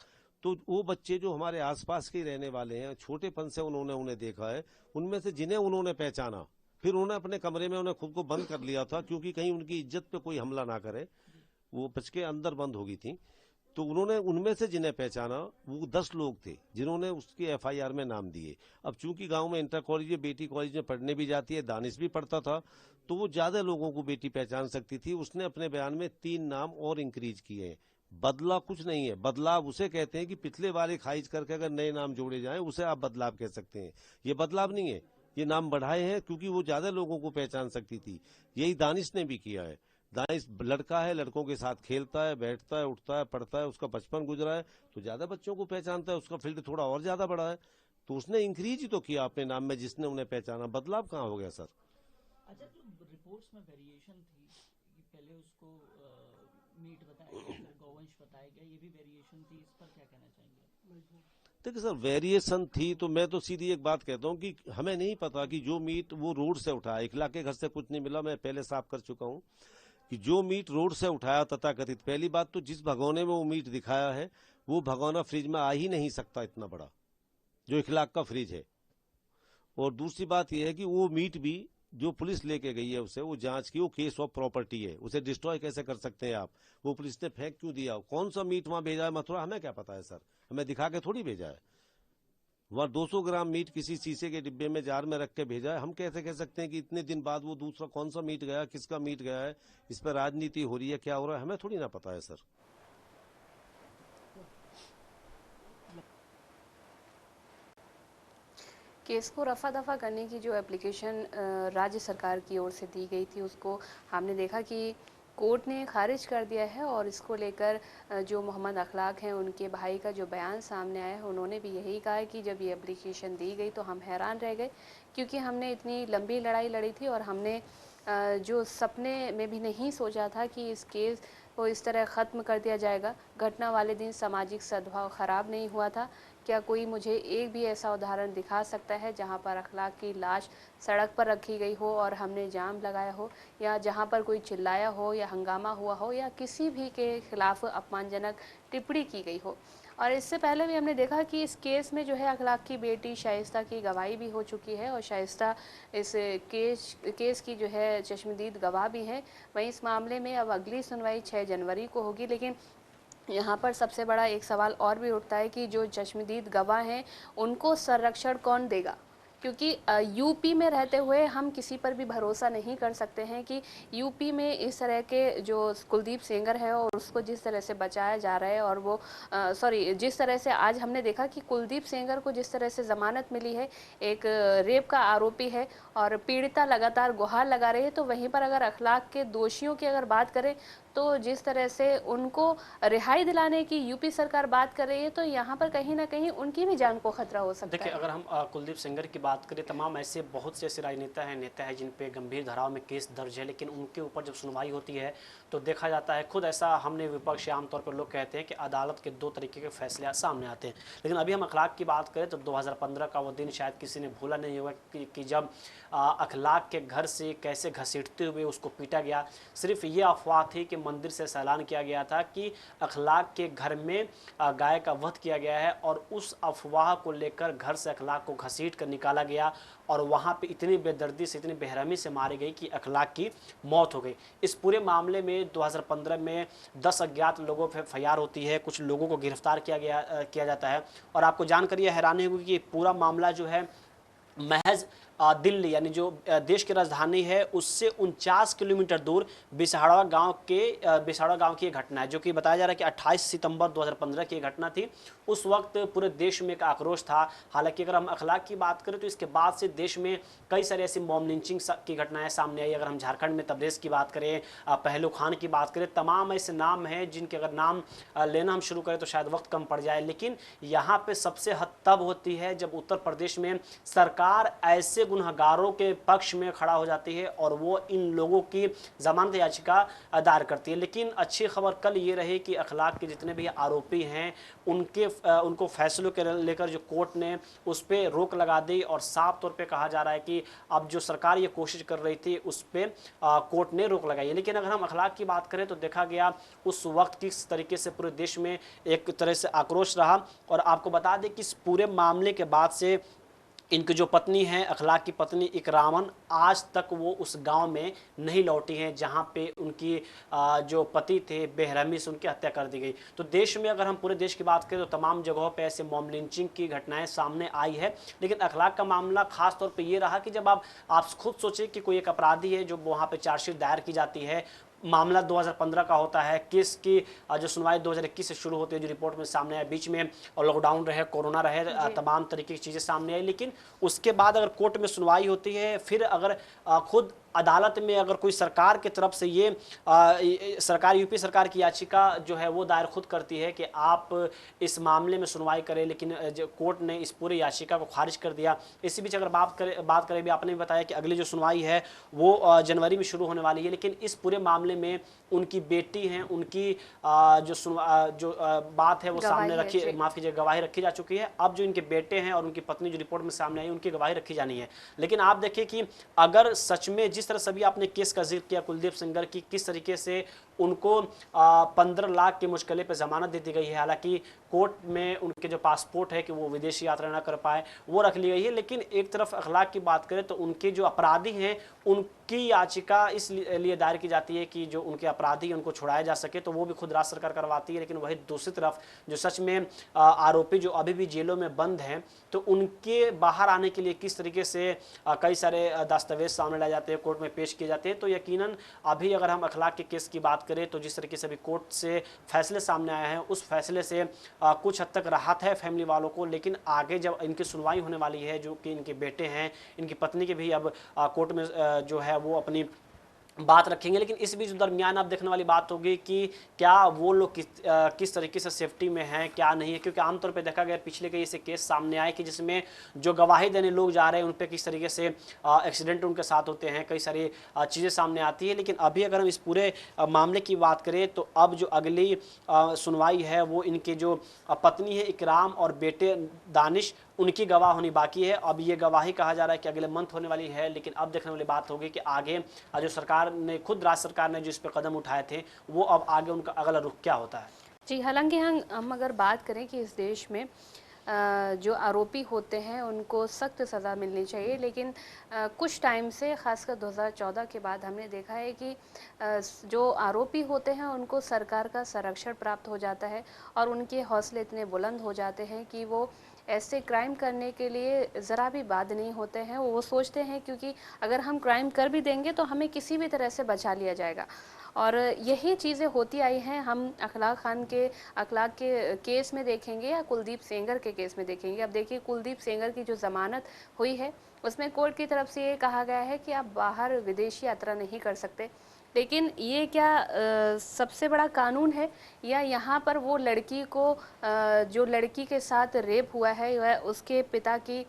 तो वो बच्चे जो हमारे आसपास के रहने वाले हैं, छोटेपन से उन्होंने उन्हें देखा है, उनमें से जिन्हें उन्होंने पहचाना, फिर उन्हें अपने कमरे में उन्हें खुद को बंद कर लिया था, क्योंकि कहीं उनकी इज्जत पे कोई हमला ना करे, वो बच के अंदर बंद हो गई थी। तो उन्होंने उनमें से जिन्हें पहचाना वो 10 लोग थे जिन्होंने उसकी एफआईआर में नाम दिए। अब चूंकि गांव में इंटर कॉलेज, बेटी कॉलेज में पढ़ने भी जाती है, दानिश भी पढ़ता था, तो वो ज्यादा लोगों को बेटी पहचान सकती थी। उसने अपने बयान में 3 नाम और इंक्रीज किए हैं। बदलाव कुछ नहीं है। बदलाव उसे कहते हैं कि पिछले वाले खारिज करके अगर नए नाम जोड़े जाएं, उसे आप बदलाव कह सकते हैं। ये बदलाव नहीं है, ये नाम बढ़ाए हैं क्योंकि वो ज्यादा लोगों को पहचान सकती थी। यही दानिश ने भी किया है। दानिश लड़का है, लड़कों के साथ खेलता है, बैठता है, उठता है, पढ़ता है, उसका बचपन गुजरा है, तो ज्यादा बच्चों को पहचानता है, उसका फील्ड थोड़ा और ज्यादा बड़ा है, तो उसने इंक्रीज ही तो किया अपने नाम में, जिसने उन्हें पहचाना। बदलाव कहाँ हो गया सर? अच्छा, जो रिपोर्ट्स में वेरिएशन थी कि पहले उसको मीट बताया गया, फिर गौवंश बताया गया, ये भी वेरिएशन थी, इस पर क्या कहना चाहेंगे? देखिए सर, वेरिएशन थी तो मैं तो सीधी एक बात कहता हूँ कि हमें नहीं पता कि जो मीट वो रोड से उठाया, इखला के घर से कुछ नहीं मिला, मैं पहले साफ कर चुका हूँ कि जो मीट रोड से उठाया तथाकथित, पहली बात तो जिस भगोने में वो मीट दिखाया है वो भगोना फ्रिज में आ ही नहीं सकता इतना बड़ा, जो इखलाक का फ्रिज है। और दूसरी बात यह है कि वो मीट भी जो पुलिस लेके गई है उसे, वो जांच की, वो केस ऑफ प्रॉपर्टी है, उसे डिस्ट्रॉय कैसे कर सकते हैं आप? वो पुलिस ने फेंक क्यों दिया? कौन सा मीट वहां भेजा है मथुरा, हमें क्या पता है सर, हमें दिखा के थोड़ी भेजा है। वहां 200 ग्राम मीट किसी शीशे के डिब्बे में जार में रख के भेजा है, हम कैसे कह सकते हैं कि इतने दिन बाद वो दूसरा कौन सा मीट गया, किसका मीट गया है, इस पर राजनीति हो रही है, क्या हो रहा है, हमें थोड़ी ना पता है सर। केस को रफा दफा करने की जो एप्लीकेशन राज्य सरकार की ओर से दी गई थी, उसको हमने देखा कि कोर्ट ने खारिज कर दिया है। और इसको लेकर जो मोहम्मद अखलाक हैं, उनके भाई का जो बयान सामने आया है, उन्होंने भी यही कहा है कि जब ये एप्लीकेशन दी गई तो हम हैरान रह गए, क्योंकि हमने इतनी लंबी लड़ाई लड़ी थी और हमने जो सपने में भी नहीं सोचा था कि इस केस को इस तरह ख़त्म कर दिया जाएगा। घटना वाले दिन सामाजिक सद्भाव ख़राब नहीं हुआ था। क्या कोई मुझे एक भी ऐसा उदाहरण दिखा सकता है जहां पर अखलाक की लाश सड़क पर रखी गई हो और हमने जाम लगाया हो, या जहां पर कोई चिल्लाया हो या हंगामा हुआ हो या किसी भी के खिलाफ अपमानजनक टिप्पणी की गई हो? और इससे पहले भी हमने देखा कि इस केस में जो है अखलाक की बेटी शाइस्ता की गवाही भी हो चुकी है और शाइस्ता इस केस की जो है चश्मदीद गवाह भी है। वहीं इस मामले में अब अगली सुनवाई 6 जनवरी को होगी। लेकिन यहाँ पर सबसे बड़ा एक सवाल और भी उठता है कि जो चश्मदीद गवाह हैं उनको संरक्षण कौन देगा? क्योंकि यूपी में रहते हुए हम किसी पर भी भरोसा नहीं कर सकते हैं कि यूपी में इस तरह के जो कुलदीप सेंगर है और उसको जिस तरह से बचाया जा रहा है, और वो जिस तरह से आज हमने देखा कि कुलदीप सेंगर को जिस तरह से ज़मानत मिली है, एक रेप का आरोपी है और पीड़िता लगातार गुहार लगा रही है, तो वहीं पर अगर अखलाक के दोषियों की अगर बात करें तो जिस तरह से उनको रिहाई दिलाने की यूपी सरकार बात कर रही है, तो यहाँ पर कहीं ना कहीं उनकी भी जान को खतरा हो सकता है। देखिए, अगर हम कुलदीप सेंगर की बात करें, तमाम ऐसे बहुत से ऐसे राजनेता हैं, नेता हैं जिन पे गंभीर धाराओं में केस दर्ज है, लेकिन उनके ऊपर जब सुनवाई होती है तो देखा जाता है, खुद ऐसा हमने विपक्ष आमतौर पर लोग कहते हैं कि अदालत के 2 तरीके के फैसले सामने आते हैं। लेकिन अभी हम अखलाक की बात करें तो 2015 का वो दिन शायद किसी ने भूला नहीं होगा कि जब अखलाक के घर से कैसे घसीटते हुए उसको पीटा गया। सिर्फ ये अफवाह थी कि मंदिर से ऐलान किया गया था कि अखलाक के घर में गाय का वध किया गया है, और उस अफवाह को लेकर घर से अखलाक को घसीट कर निकाला गया और वहाँ पे इतनी बेदर्दी से, इतनी बेरहमी से मारी गई कि अखलाक की मौत हो गई। इस पूरे मामले में 2015 में 10 अज्ञात लोगों पर FIR होती है, कुछ लोगों को गिरफ्तार किया जाता है। और आपको जानकर यह हैरानी होगी कि पूरा मामला जो है महज दिल्ली, यानी जो देश की राजधानी है, उससे 49 किलोमीटर दूर बिसाड़ा गांव की एक घटना है, जो कि बताया जा रहा है कि 28 सितंबर 2015 की घटना थी। उस वक्त पूरे देश में एक आक्रोश था। हालांकि अगर हम अखलाक की बात करें तो इसके बाद से देश में कई सारी ऐसी मॉब लिंचिंग की घटनाएं सामने आई। अगर हम झारखंड में तबरेज़ की बात करें, पहलू खान की बात करें, तमाम ऐसे नाम हैं जिनके अगर नाम लेना हम शुरू करें तो शायद वक्त कम पड़ जाए। लेकिन यहाँ पर सबसे हद तब होती है जब उत्तर प्रदेश में सरकार ऐसे गुनहगारों के पक्ष में खड़ा हो जाती है और वो इन लोगों की जमानत याचिका दायर करती है। लेकिन अच्छी खबर कल ये रही कि अखलाक के जितने भी आरोपी हैं उनको फैसलों के लेकर जो कोर्ट ने उस पर रोक लगा दी, और साफ तौर पे कहा जा रहा है कि अब जो सरकार ये कोशिश कर रही थी उस पर कोर्ट ने रोक लगाई। लेकिन अगर हम अखलाक की बात करें तो देखा गया उस वक्त किस तरीके से पूरे देश में एक तरह से आक्रोश रहा। और आपको बता दें कि इस पूरे मामले के बाद से इनकी जो पत्नी है, अखलाक की पत्नी इकरामन, आज तक वो उस गांव में नहीं लौटी हैं जहां पे उनकी जो पति थे बेरहमी से उनकी हत्या कर दी गई। तो देश में अगर हम पूरे देश की बात करें तो तमाम जगहों पे ऐसे मॉब लिंचिंग की घटनाएं सामने आई है। लेकिन अखलाक का मामला खास तौर पे ये रहा कि जब आप खुद सोचें कि कोई एक अपराधी है जो वहाँ पे चार्जशीट दायर की जाती है, मामला 2015 का होता है, केस की जो सुनवाई 2021 से शुरू होती है, जो रिपोर्ट में सामने आया, बीच में लॉकडाउन रहे, कोरोना रहे, तमाम तरीके की चीज़ें सामने आई। लेकिन उसके बाद अगर कोर्ट में सुनवाई होती है, फिर अगर खुद अदालत में अगर कोई सरकार की तरफ से ये सरकार यूपी सरकार की याचिका जो है वो दायर खुद करती है कि आप इस मामले में सुनवाई करें, लेकिन कोर्ट ने इस पूरी याचिका को खारिज कर दिया। इसी बीच अगर बात करें भी, आपने भी बताया कि अगली जो सुनवाई है वो जनवरी में शुरू होने वाली है, लेकिन इस पूरे मामले में उनकी बेटी हैं, उनकी जो बात है वो सामने रखी, माफ कीजिए, गवाही रखी जा चुकी है। अब जो इनके बेटे हैं और उनकी पत्नी जो रिपोर्ट में सामने आई, उनकी गवाही रखी जानी है। लेकिन आप देखिए कि अगर सच में जिस तरह सभी आपने केस का जिक्र किया कुलदीप सेंगर की, किस तरीके से उनको 15 लाख के मुश्किले पर जमानत दे दी गई है, हालांकि कोर्ट में उनके जो पासपोर्ट है कि वो विदेशी यात्रा ना कर पाए वो रख ली गई है, लेकिन एक तरफ अखलाक की बात करें तो उनके जो अपराधी हैं उनकी याचिका इसलिए दायर की जाती है कि जो उनके अपराधी हैं उनको छुड़ाया जा सके, तो वो भी खुद राज्य सरकार करवाती है। लेकिन वही दूसरी तरफ जो सच में आरोपी जो अभी भी जेलों में बंद हैं, तो उनके बाहर आने के लिए किस तरीके से कई सारे दस्तावेज सामने लाए जाते हैं, कोर्ट में पेश किए जाते हैं। तो यकीनन अभी अगर हम अखलाक के केस की बात करें तो जिस तरीके से अभी कोर्ट से फैसले सामने आए हैं, उस फैसले से कुछ हद तक राहत है फैमिली वालों को, लेकिन आगे जब इनकी सुनवाई होने वाली है, जो कि इनके बेटे हैं, इनकी पत्नी के भी अब कोर्ट में जो है वो अपनी बात रखेंगे। लेकिन इस बीच दरमियान अब देखने वाली बात होगी कि क्या वो लोग किस तरीके से सेफ्टी में हैं, क्या नहीं है, क्योंकि आमतौर पे देखा गया पिछले कई ऐसे केस सामने आए कि जिसमें जो गवाही देने लोग जा रहे हैं उन पे किस तरीके से एक्सीडेंट उनके साथ होते हैं, कई सारी चीज़ें सामने आती है। लेकिन अभी अगर हम इस पूरे मामले की बात करें तो अब जो अगली सुनवाई है वो इनके जो पत्नी है इकराम और बेटे दानिश, उनकी गवाह होनी बाकी है। अब ये गवाही कहा जा रहा है कि अगले मंथ होने वाली है, लेकिन अब देखने वाली बात होगी कि आगे जो सरकार ने, खुद राज्य सरकार ने जो इस पर कदम उठाए थे, वो अब आगे उनका अगला रुख क्या होता है। जी, हालांकि हम अगर बात करें कि इस देश में जो आरोपी होते हैं उनको सख्त सज़ा मिलनी चाहिए, लेकिन कुछ टाइम से ख़ासकर 2014 के बाद हमने देखा है कि जो आरोपी होते हैं उनको सरकार का संरक्षण प्राप्त हो जाता है और उनके हौसले इतने बुलंद हो जाते हैं कि वो ऐसे क्राइम करने के लिए ज़रा भी बाध्य नहीं होते हैं। वो सोचते हैं क्योंकि अगर हम क्राइम कर भी देंगे तो हमें किसी भी तरह से बचा लिया जाएगा, और यही चीज़ें होती आई हैं। हम अखलाक के केस में देखेंगे या कुलदीप सेंगर के केस में देखेंगे। अब देखिए, कुलदीप सेंगर की जो ज़मानत हुई है उसमें कोर्ट की तरफ से ये कहा गया है कि आप बाहर विदेशी यात्रा नहीं कर सकते, लेकिन ये क्या सबसे बड़ा कानून है, या यहाँ पर वो लड़की को जो लड़की के साथ रेप हुआ है वह उसके पिता की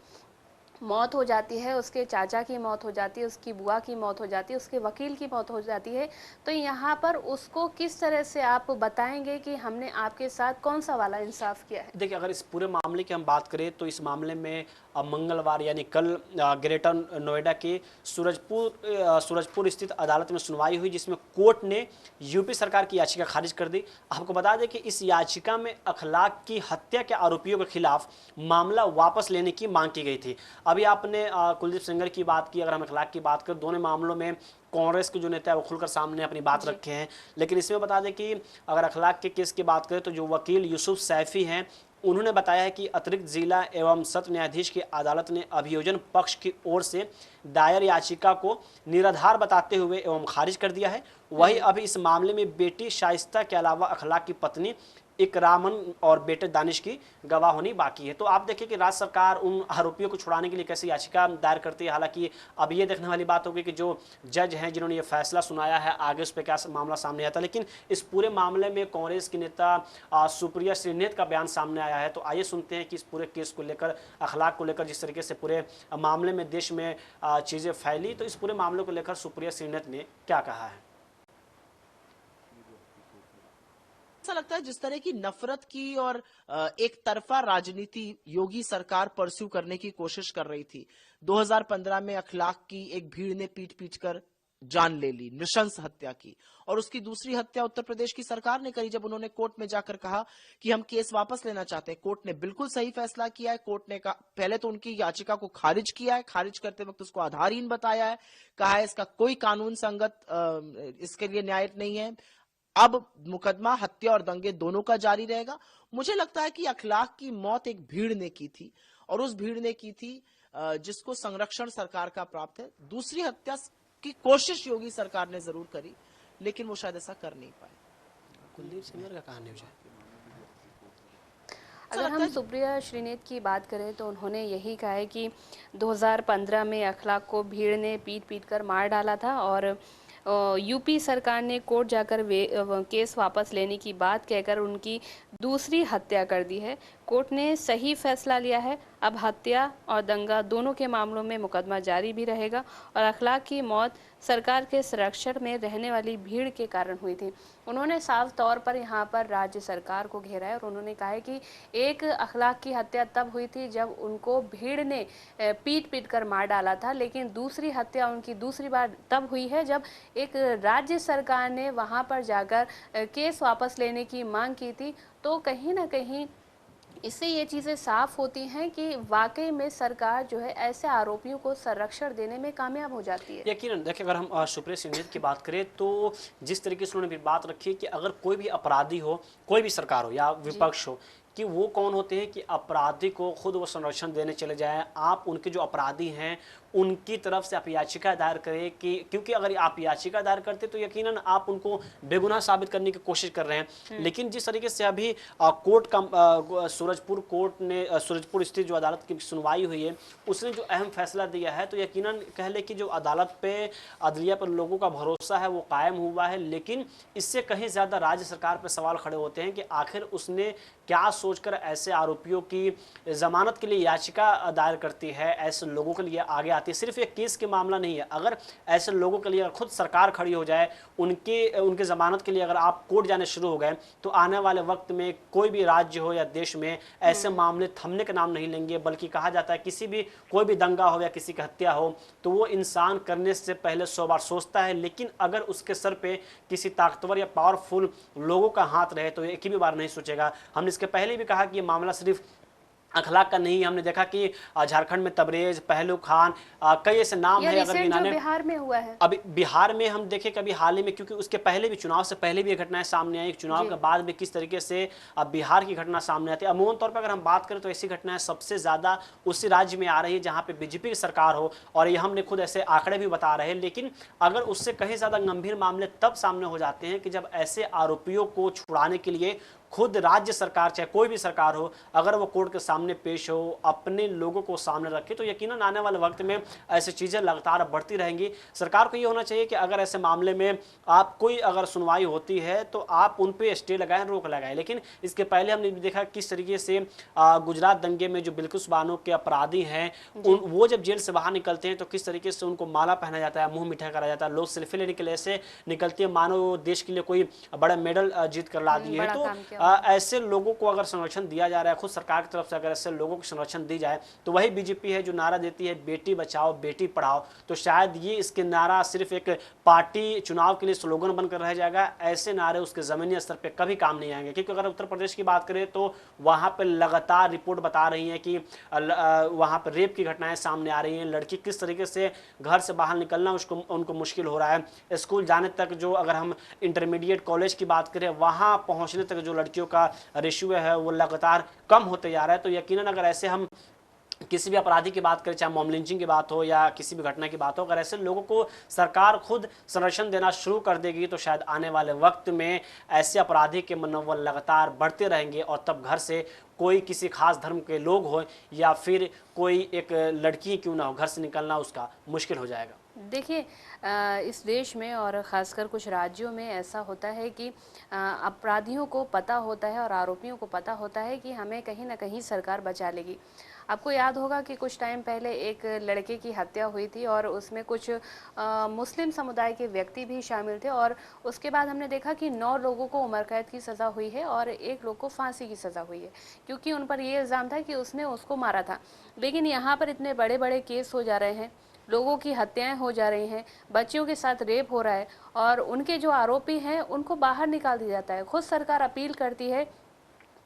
मौत हो जाती है, उसके चाचा की मौत हो जाती है, उसकी बुआ की मौत हो जाती है, उसके वकील की मौत हो जाती है, तो यहाँ पर उसको किस तरह से आप बताएंगे कि हमने आपके साथ कौन सा वाला इंसाफ किया है। देखिए, अगर इस पूरे मामले की हम बात करें तो इस मामले में मंगलवार यानी कल ग्रेटर नोएडा के सूरजपुर स्थित अदालत में सुनवाई हुई, जिसमें कोर्ट ने यूपी सरकार की याचिका खारिज कर दी। आपको बता दें कि इस याचिका में अखलाक की हत्या के आरोपियों के खिलाफ मामला वापस लेने की मांग की गई थी। अभी आपने कुलदीप सेंगर की बात की, अगर हम अखलाक की बात करें, दोनों मामलों में कांग्रेस के जो नेता है वो खुलकर सामने अपनी बात रखे हैं। लेकिन इसमें बता दें कि अगर अखलाक के केस की बात करें तो जो वकील यूसुफ सैफी हैं, उन्होंने बताया है कि अतिरिक्त जिला एवं सत्र न्यायाधीश की अदालत ने अभियोजन पक्ष की ओर से दायर याचिका को निराधार बताते हुए एवं खारिज कर दिया है। वही अभी इस मामले में बेटी शाइस्ता के अलावा अखलाक की पत्नी इकरामन और बेटे दानिश की गवाह होनी बाकी है। तो आप देखिए कि राज्य सरकार उन आरोपियों को छुड़ाने के लिए कैसे याचिका दायर करती है। हालांकि अब ये देखने वाली बात होगी कि जो जज हैं जिन्होंने ये फैसला सुनाया है, आगे उस पर क्या मामला सामने आता है। लेकिन इस पूरे मामले में कांग्रेस की नेता सुप्रिया श्रीनेत का बयान सामने आया है। तो आइए सुनते हैं कि इस पूरे केस को लेकर, अखलाक को लेकर जिस तरीके से पूरे मामले में देश में चीज़ें फैली, तो इस पूरे मामले को लेकर सुप्रिया श्रीनेत ने क्या कहा है। ऐसा लगता है जिस तरह की नफरत की और एक तरफा राजनीति योगी सरकार परस्यू करने की कोशिश कर रही थी। 2015 में अखलाक की एक भीड़ ने पीट कर जान ले ली, नृशंस हत्या की, और उसकी दूसरी हत्या उत्तर प्रदेश की सरकार ने करी जब उन्होंने कोर्ट में जाकर कहा कि हम केस वापस लेना चाहते हैं। कोर्ट ने बिल्कुल सही फैसला किया है। कोर्ट ने पहले तो उनकी याचिका को खारिज किया है, खारिज करते वक्त उसको आधारहीन बताया है, कहा है इसका कोई कानून संगत इसके लिए न्याय नहीं है। अब मुकदमा हत्या और दंगे दोनों का जारी रहेगा। मुझे लगता है कि अखलाक की मौत एक भीड़ ने की थी, और उस भीड़ ने की थी जिसको संरक्षण सरकार का प्राप्त है। दूसरी हत्या की कोशिश योगी सरकार ने जरूर करी, लेकिन वो शायद ऐसा कर नहीं पाए। कुलदीप सेंगर का कहानी हो जाए। अगर हम सुप्रिया श्रीनेत की बात करें तो उन्होंने यही कहा है कि 2015 में अखलाक को भीड़ ने पीट कर मार डाला था और यूपी सरकार ने कोर्ट जाकर केस वापस लेने की बात कहकर उनकी दूसरी हत्या कर दी है। कोर्ट ने सही फैसला लिया है। अब हत्या और दंगा दोनों के मामलों में मुकदमा जारी भी रहेगा और अखलाक की मौत सरकार के संरक्षण में रहने वाली भीड़ के कारण हुई थी। उन्होंने साफ तौर पर यहाँ पर राज्य सरकार को घेरा है और उन्होंने कहा है कि एक अखलाक की हत्या तब हुई थी जब उनको भीड़ ने पीट कर मार डाला था, लेकिन दूसरी हत्या उनकी दूसरी बार तब हुई है जब एक राज्य सरकार ने वहाँ पर जाकर केस वापस लेने की मांग की थी। तो कहीं ना कहीं इससे ये चीज़ें साफ होती हैं कि वाकई में सरकार जो है ऐसे आरोपियों को संरक्षण देने में कामयाब हो जाती है। यकीनन देखिए, अगर हम सुप्रिया श्रीनेत की बात करें तो जिस तरीके से उन्होंने भी बात रखी है कि अगर कोई भी अपराधी हो, कोई भी सरकार हो या विपक्ष हो, कि वो कौन होते हैं कि अपराधी को खुद वो संरक्षण देने चले जाएं। आप उनके जो अपराधी हैं उनकी तरफ से आप याचिका दायर करें कि, क्योंकि अगर आप याचिका दायर करते तो यकीनन आप उनको बेगुनाह साबित करने की कोशिश कर रहे हैं। लेकिन जिस तरीके से अभी कोर्ट का सूरजपुर कोर्ट ने सूरजपुर स्थित जो अदालत की सुनवाई हुई है उसने जो अहम फैसला दिया है, तो यकीनन कह ले कि जो अदालत पे अदलिया पर लोगों का भरोसा है वो कायम हुआ है। लेकिन इससे कहीं ज़्यादा राज्य सरकार पर सवाल खड़े होते हैं कि आखिर उसने क्या सोचकर ऐसे आरोपियों की जमानत के लिए याचिका दायर करती है, ऐसे लोगों के लिए आगे आती है। सिर्फ एक केस के मामला नहीं है, अगर ऐसे लोगों के लिए अगर खुद सरकार खड़ी हो जाए, उनके जमानत के लिए अगर आप कोर्ट जाने शुरू हो गए, तो आने वाले वक्त में कोई भी राज्य हो या देश में ऐसे मामले थमने का नाम नहीं लेंगे। बल्कि कहा जाता है किसी भी कोई भी दंगा हो या किसी की हत्या हो तो वो इंसान करने से पहले 100 बार सोचता है, लेकिन अगर उसके सर पे किसी ताकतवर या पावरफुल लोगों का हाथ रहे तो एक भी बार नहीं सोचेगा। हमने इसके पहले भी कहा कि ये मामला सिर्फ अखलाक का नहीं। हमने देखा कि झारखंड में तबरेज, पहलू खान, कई ऐसे नाम है अगर गिनाने, बिहार में हुआ है। अभी बिहार में हम देखें कभी हाल ही में, क्योंकि उसके पहले भी चुनाव से पहले भी ये घटनाएं सामने आई, चुनाव के बाद भी किस तरीके से अब बिहार की घटना सामने आती है। अमूमन तौर पर अगर हम बात करें तो ऐसी घटनाएं सबसे ज्यादा उसी राज्य में आ रही है जहां पे बीजेपी की सरकार हो, और ये हमने खुद ऐसे आंकड़े भी बता रहे हैं। लेकिन अगर उससे कहीं ज्यादा गंभीर मामले तब सामने हो जाते हैं कि जब ऐसे आरोपियों को छुड़ाने के लिए खुद राज्य सरकार, चाहे कोई भी सरकार हो, अगर वो कोर्ट के सामने पेश हो, अपने लोगों को सामने रखे, तो यकीनन आने वाले वक्त में ऐसी चीज़ें लगातार बढ़ती रहेंगी। सरकार को ये होना चाहिए कि अगर ऐसे मामले में आप कोई अगर सुनवाई होती है तो आप उन पे स्टे लगाएं, रोक लगाएं। लेकिन इसके पहले हमने भी देखा किस तरीके से गुजरात दंगे में जो बिल्किस बानो के अपराधी हैं वो जब जेल से बाहर निकलते हैं तो किस तरीके से उनको माला पहना जाता है, मुँह मीठा करा जाता है, लोग सेल्फी लेने के लिए ऐसे निकलते हैं मानो वो देश के लिए कोई बड़ा मेडल जीत कर ला दिए है। तो ऐसे लोगों को अगर संरक्षण दिया जा रहा है खुद सरकार की तरफ से, अगर ऐसे लोगों को संरक्षण दी जाए, तो वही बीजेपी है जो नारा देती है बेटी बचाओ बेटी पढ़ाओ। तो शायद ये इसके नारा सिर्फ एक पार्टी चुनाव के लिए स्लोगन बनकर रह जाएगा। ऐसे नारे उसके जमीनी स्तर पे कभी काम नहीं आएंगे, क्योंकि अगर उत्तर प्रदेश की बात करें तो वहां पर लगातार रिपोर्ट बता रही है कि वहां पर रेप की घटनाएं सामने आ रही हैं। लड़की किस तरीके से घर से बाहर निकलना उनको मुश्किल हो रहा है। स्कूल जाने तक, जो अगर हम इंटरमीडिएट कॉलेज की बात करें, वहां पहुंचने तक जो लड़कियों का रेशियो है वो लगातार कम होते जा रहा है। तो यकीनन अगर ऐसे हम किसी भी अपराधी की बात करें, चाहे मॉब लिंचिंग की बात हो या किसी भी घटना की बात हो, अगर ऐसे लोगों को सरकार खुद संरक्षण देना शुरू कर देगी तो शायद आने वाले वक्त में ऐसे अपराधी के मनोबल लगातार बढ़ते रहेंगे, और तब घर से कोई किसी खास धर्म के लोग हो या फिर कोई एक लड़की क्यों ना हो, घर से निकलना उसका मुश्किल हो जाएगा। देखिए, इस देश में और ख़ासकर कुछ राज्यों में ऐसा होता है कि अपराधियों को पता होता है और आरोपियों को पता होता है कि हमें कहीं ना कहीं सरकार बचा लेगी। आपको याद होगा कि कुछ टाइम पहले एक लड़के की हत्या हुई थी और उसमें कुछ मुस्लिम समुदाय के व्यक्ति भी शामिल थे, और उसके बाद हमने देखा कि 9 लोगों को उम्र कैद की सज़ा हुई है और 1 लोग को फांसी की सज़ा हुई है, क्योंकि उन पर ये इल्ज़ाम था कि उसने उसको मारा था। लेकिन यहाँ पर इतने बड़े बड़े केस हो जा रहे हैं, लोगों की हत्याएं हो जा रही हैं, बच्चियों के साथ रेप हो रहा है, और उनके जो आरोपी हैं उनको बाहर निकाल दिया जाता है। खुद सरकार अपील करती है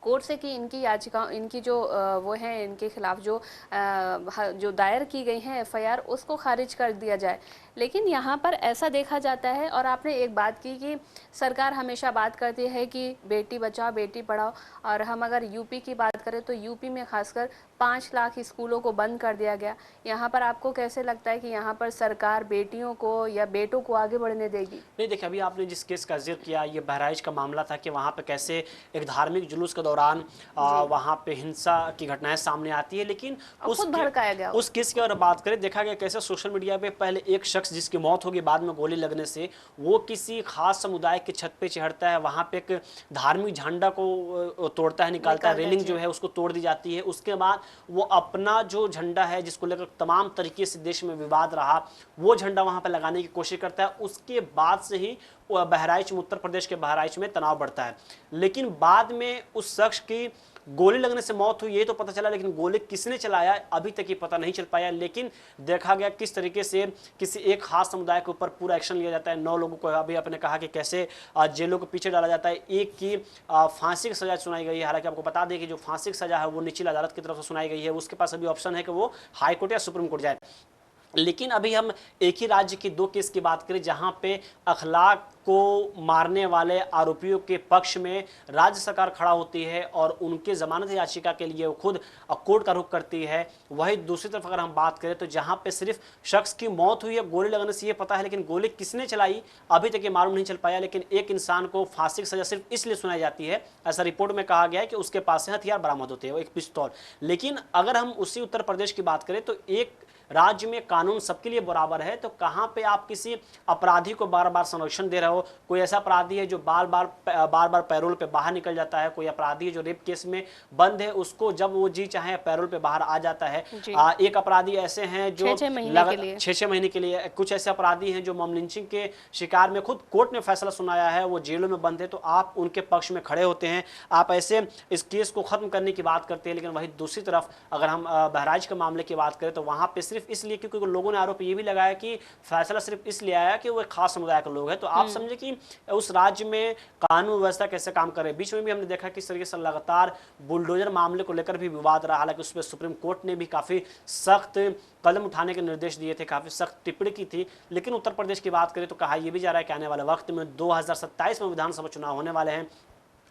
कोर्ट से कि इनकी याचिका, इनकी जो वो है, इनके खिलाफ जो दायर की गई हैं FIR, उसको खारिज कर दिया जाए। लेकिन यहाँ पर ऐसा देखा जाता है, और आपने एक बात की कि सरकार हमेशा बात करती है कि बेटी बचाओ बेटी पढ़ाओ, और हम अगर यूपी की बात करें तो यूपी में खासकर 5 लाख स्कूलों को बंद कर दिया गया। यहाँ पर आपको कैसे लगता है कि यहाँ पर सरकार बेटियों को या बेटों को आगे बढ़ने देगी? नहीं, देखिए, अभी आपने जिस केस का जिक्र किया, ये बहराइच का मामला था कि वहाँ पे कैसे एक धार्मिक जुलूस के दौरान वहाँ पे हिंसा की घटनाएं सामने आती है, लेकिन खुद भड़काया गया। उस केस की अगर बात करें, देखा गया कैसे सोशल मीडिया पे पहले एक शख्स जिसकी मौत होगी बाद में गोली लगने से, वो किसी खास समुदाय की छत पे चढ़ता है, वहाँ पे एक धार्मिक झंडा को तोड़ता है, निकालता है, रेलिंग जो है उसको तोड़ दी जाती है। उसके बाद वो अपना जो झंडा है जिसको लेकर तमाम तरीके से देश में विवाद रहा, वो झंडा वहाँ पे लगाने की कोशिश करता है। उसके बाद से ही बहराइच में, उत्तर प्रदेश के बहराइच में तनाव बढ़ता है। लेकिन बाद में उस शख्स की गोली लगने से मौत हुई, ये तो पता चला, लेकिन गोली किसने चलाया अभी तक ये पता नहीं चल पाया। लेकिन देखा गया किस तरीके से किसी एक खास समुदाय के ऊपर पूरा एक्शन लिया जाता है। 9 लोगों को, अभी आपने कहा कि कैसे जेलों के पीछे डाला जाता है, एक की फांसी की सजा सुनाई गई है। हालांकि आपको बता दें कि जो फांसी की सजा है वो निचली अदालत की तरफ से सुनाई गई है, उसके पास अभी ऑप्शन है कि वो हाई कोर्ट या सुप्रीम कोर्ट जाए। लेकिन अभी हम एक ही राज्य की 2 केस की बात करें जहां पे अखलाक को मारने वाले आरोपियों के पक्ष में राज्य सरकार खड़ा होती है और उनके जमानत याचिका के लिए वो खुद कोर्ट का रुख करती है। वही दूसरी तरफ अगर हम बात करें तो जहां पे सिर्फ शख्स की मौत हुई है, गोली लगने से ये पता है, लेकिन गोली किसने चलाई अभी तक ये मालूम नहीं चल पाया। लेकिन एक इंसान को फांसी की सजा सिर्फ इसलिए सुनाई जाती है, ऐसा रिपोर्ट में कहा गया है कि उसके पास से हथियार बरामद होते हैं, वो एक पिस्तौल। लेकिन अगर हम उसी उत्तर प्रदेश की बात करें तो एक राज्य में कानून सबके लिए बराबर है, तो कहां पे आप किसी अपराधी को बार बार संरक्षण दे रहे हो? कोई ऐसा अपराधी है जो बार बार पैरोल पे बाहर निकल जाता है, कोई अपराधी है जो रेप केस में बंद है, उसको जब वो जी चाहे पैरोल पे बाहर आ जाता है। एक अपराधी ऐसे हैं जो 6-6 महीने के लिए, कुछ ऐसे अपराधी हैं जो मॉब लिंचिंग के शिकार में खुद कोर्ट ने फैसला सुनाया है, वो जेलों में बंद है, तो आप उनके पक्ष में खड़े होते हैं, आप ऐसे इस केस को खत्म करने की बात करते हैं। लेकिन वही दूसरी तरफ अगर हम बहराइच के मामले की बात करें तो वहां पे सिर्फ इसलिए, क्योंकि लोगों ने आरोप ये भी लगाया कि फैसला सिर्फ इसलिए आया कि वो एक खास समुदाय के लोग हैं। तो आप समझे कि उस राज्य में कानून व्यवस्था कैसे काम कर रहे हैं। बीच में भी हमने देखा कि इस तरीके से लगातार बुलडोजर मामले को लेकर भी विवाद रहा, हालांकि उस पर सुप्रीम कोर्ट ने भी काफी सख्त कदम उठाने के निर्देश दिए थे, काफी सख्त टिप्पणी की थी। लेकिन उत्तर प्रदेश की बात करें तो कहा यह भी जा रहा है कि आने वाले वक्त में 2027 में विधानसभा चुनाव होने वाले हैं।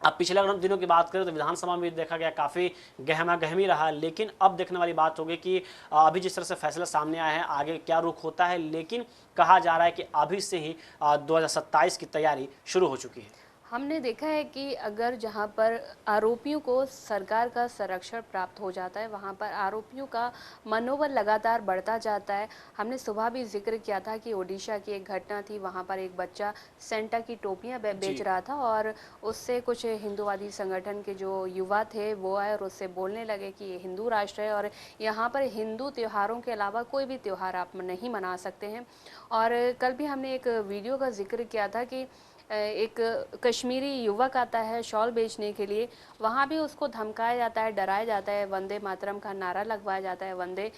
अब पिछले अगर हम दिनों की बात करें तो विधानसभा में देखा गया काफ़ी गहमा गहमी रहा, लेकिन अब देखने वाली बात होगी कि अभी जिस तरह से फैसला सामने आया है आगे क्या रुख होता है। लेकिन कहा जा रहा है कि अभी से ही 2027 की तैयारी शुरू हो चुकी है। हमने देखा है कि अगर जहां पर आरोपियों को सरकार का संरक्षण प्राप्त हो जाता है, वहां पर आरोपियों का मनोबल लगातार बढ़ता जाता है। हमने सुबह भी जिक्र किया था कि ओडिशा की एक घटना थी, वहां पर एक बच्चा सेंटा की टोपियां बेच रहा था और उससे कुछ हिंदूवादी संगठन के जो युवा थे वो आए और उससे बोलने लगे कि ये हिंदू राष्ट्र है और यहाँ पर हिंदू त्योहारों के अलावा कोई भी त्यौहार आप नहीं मना सकते हैं। और कल भी हमने एक वीडियो का जिक्र किया था कि एक कश्मीरी युवक आता है शॉल बेचने के लिए, वहाँ भी उसको धमकाया जाता है, डराया जाता है, वंदे मातरम का नारा लगवाया जाता है, वंदे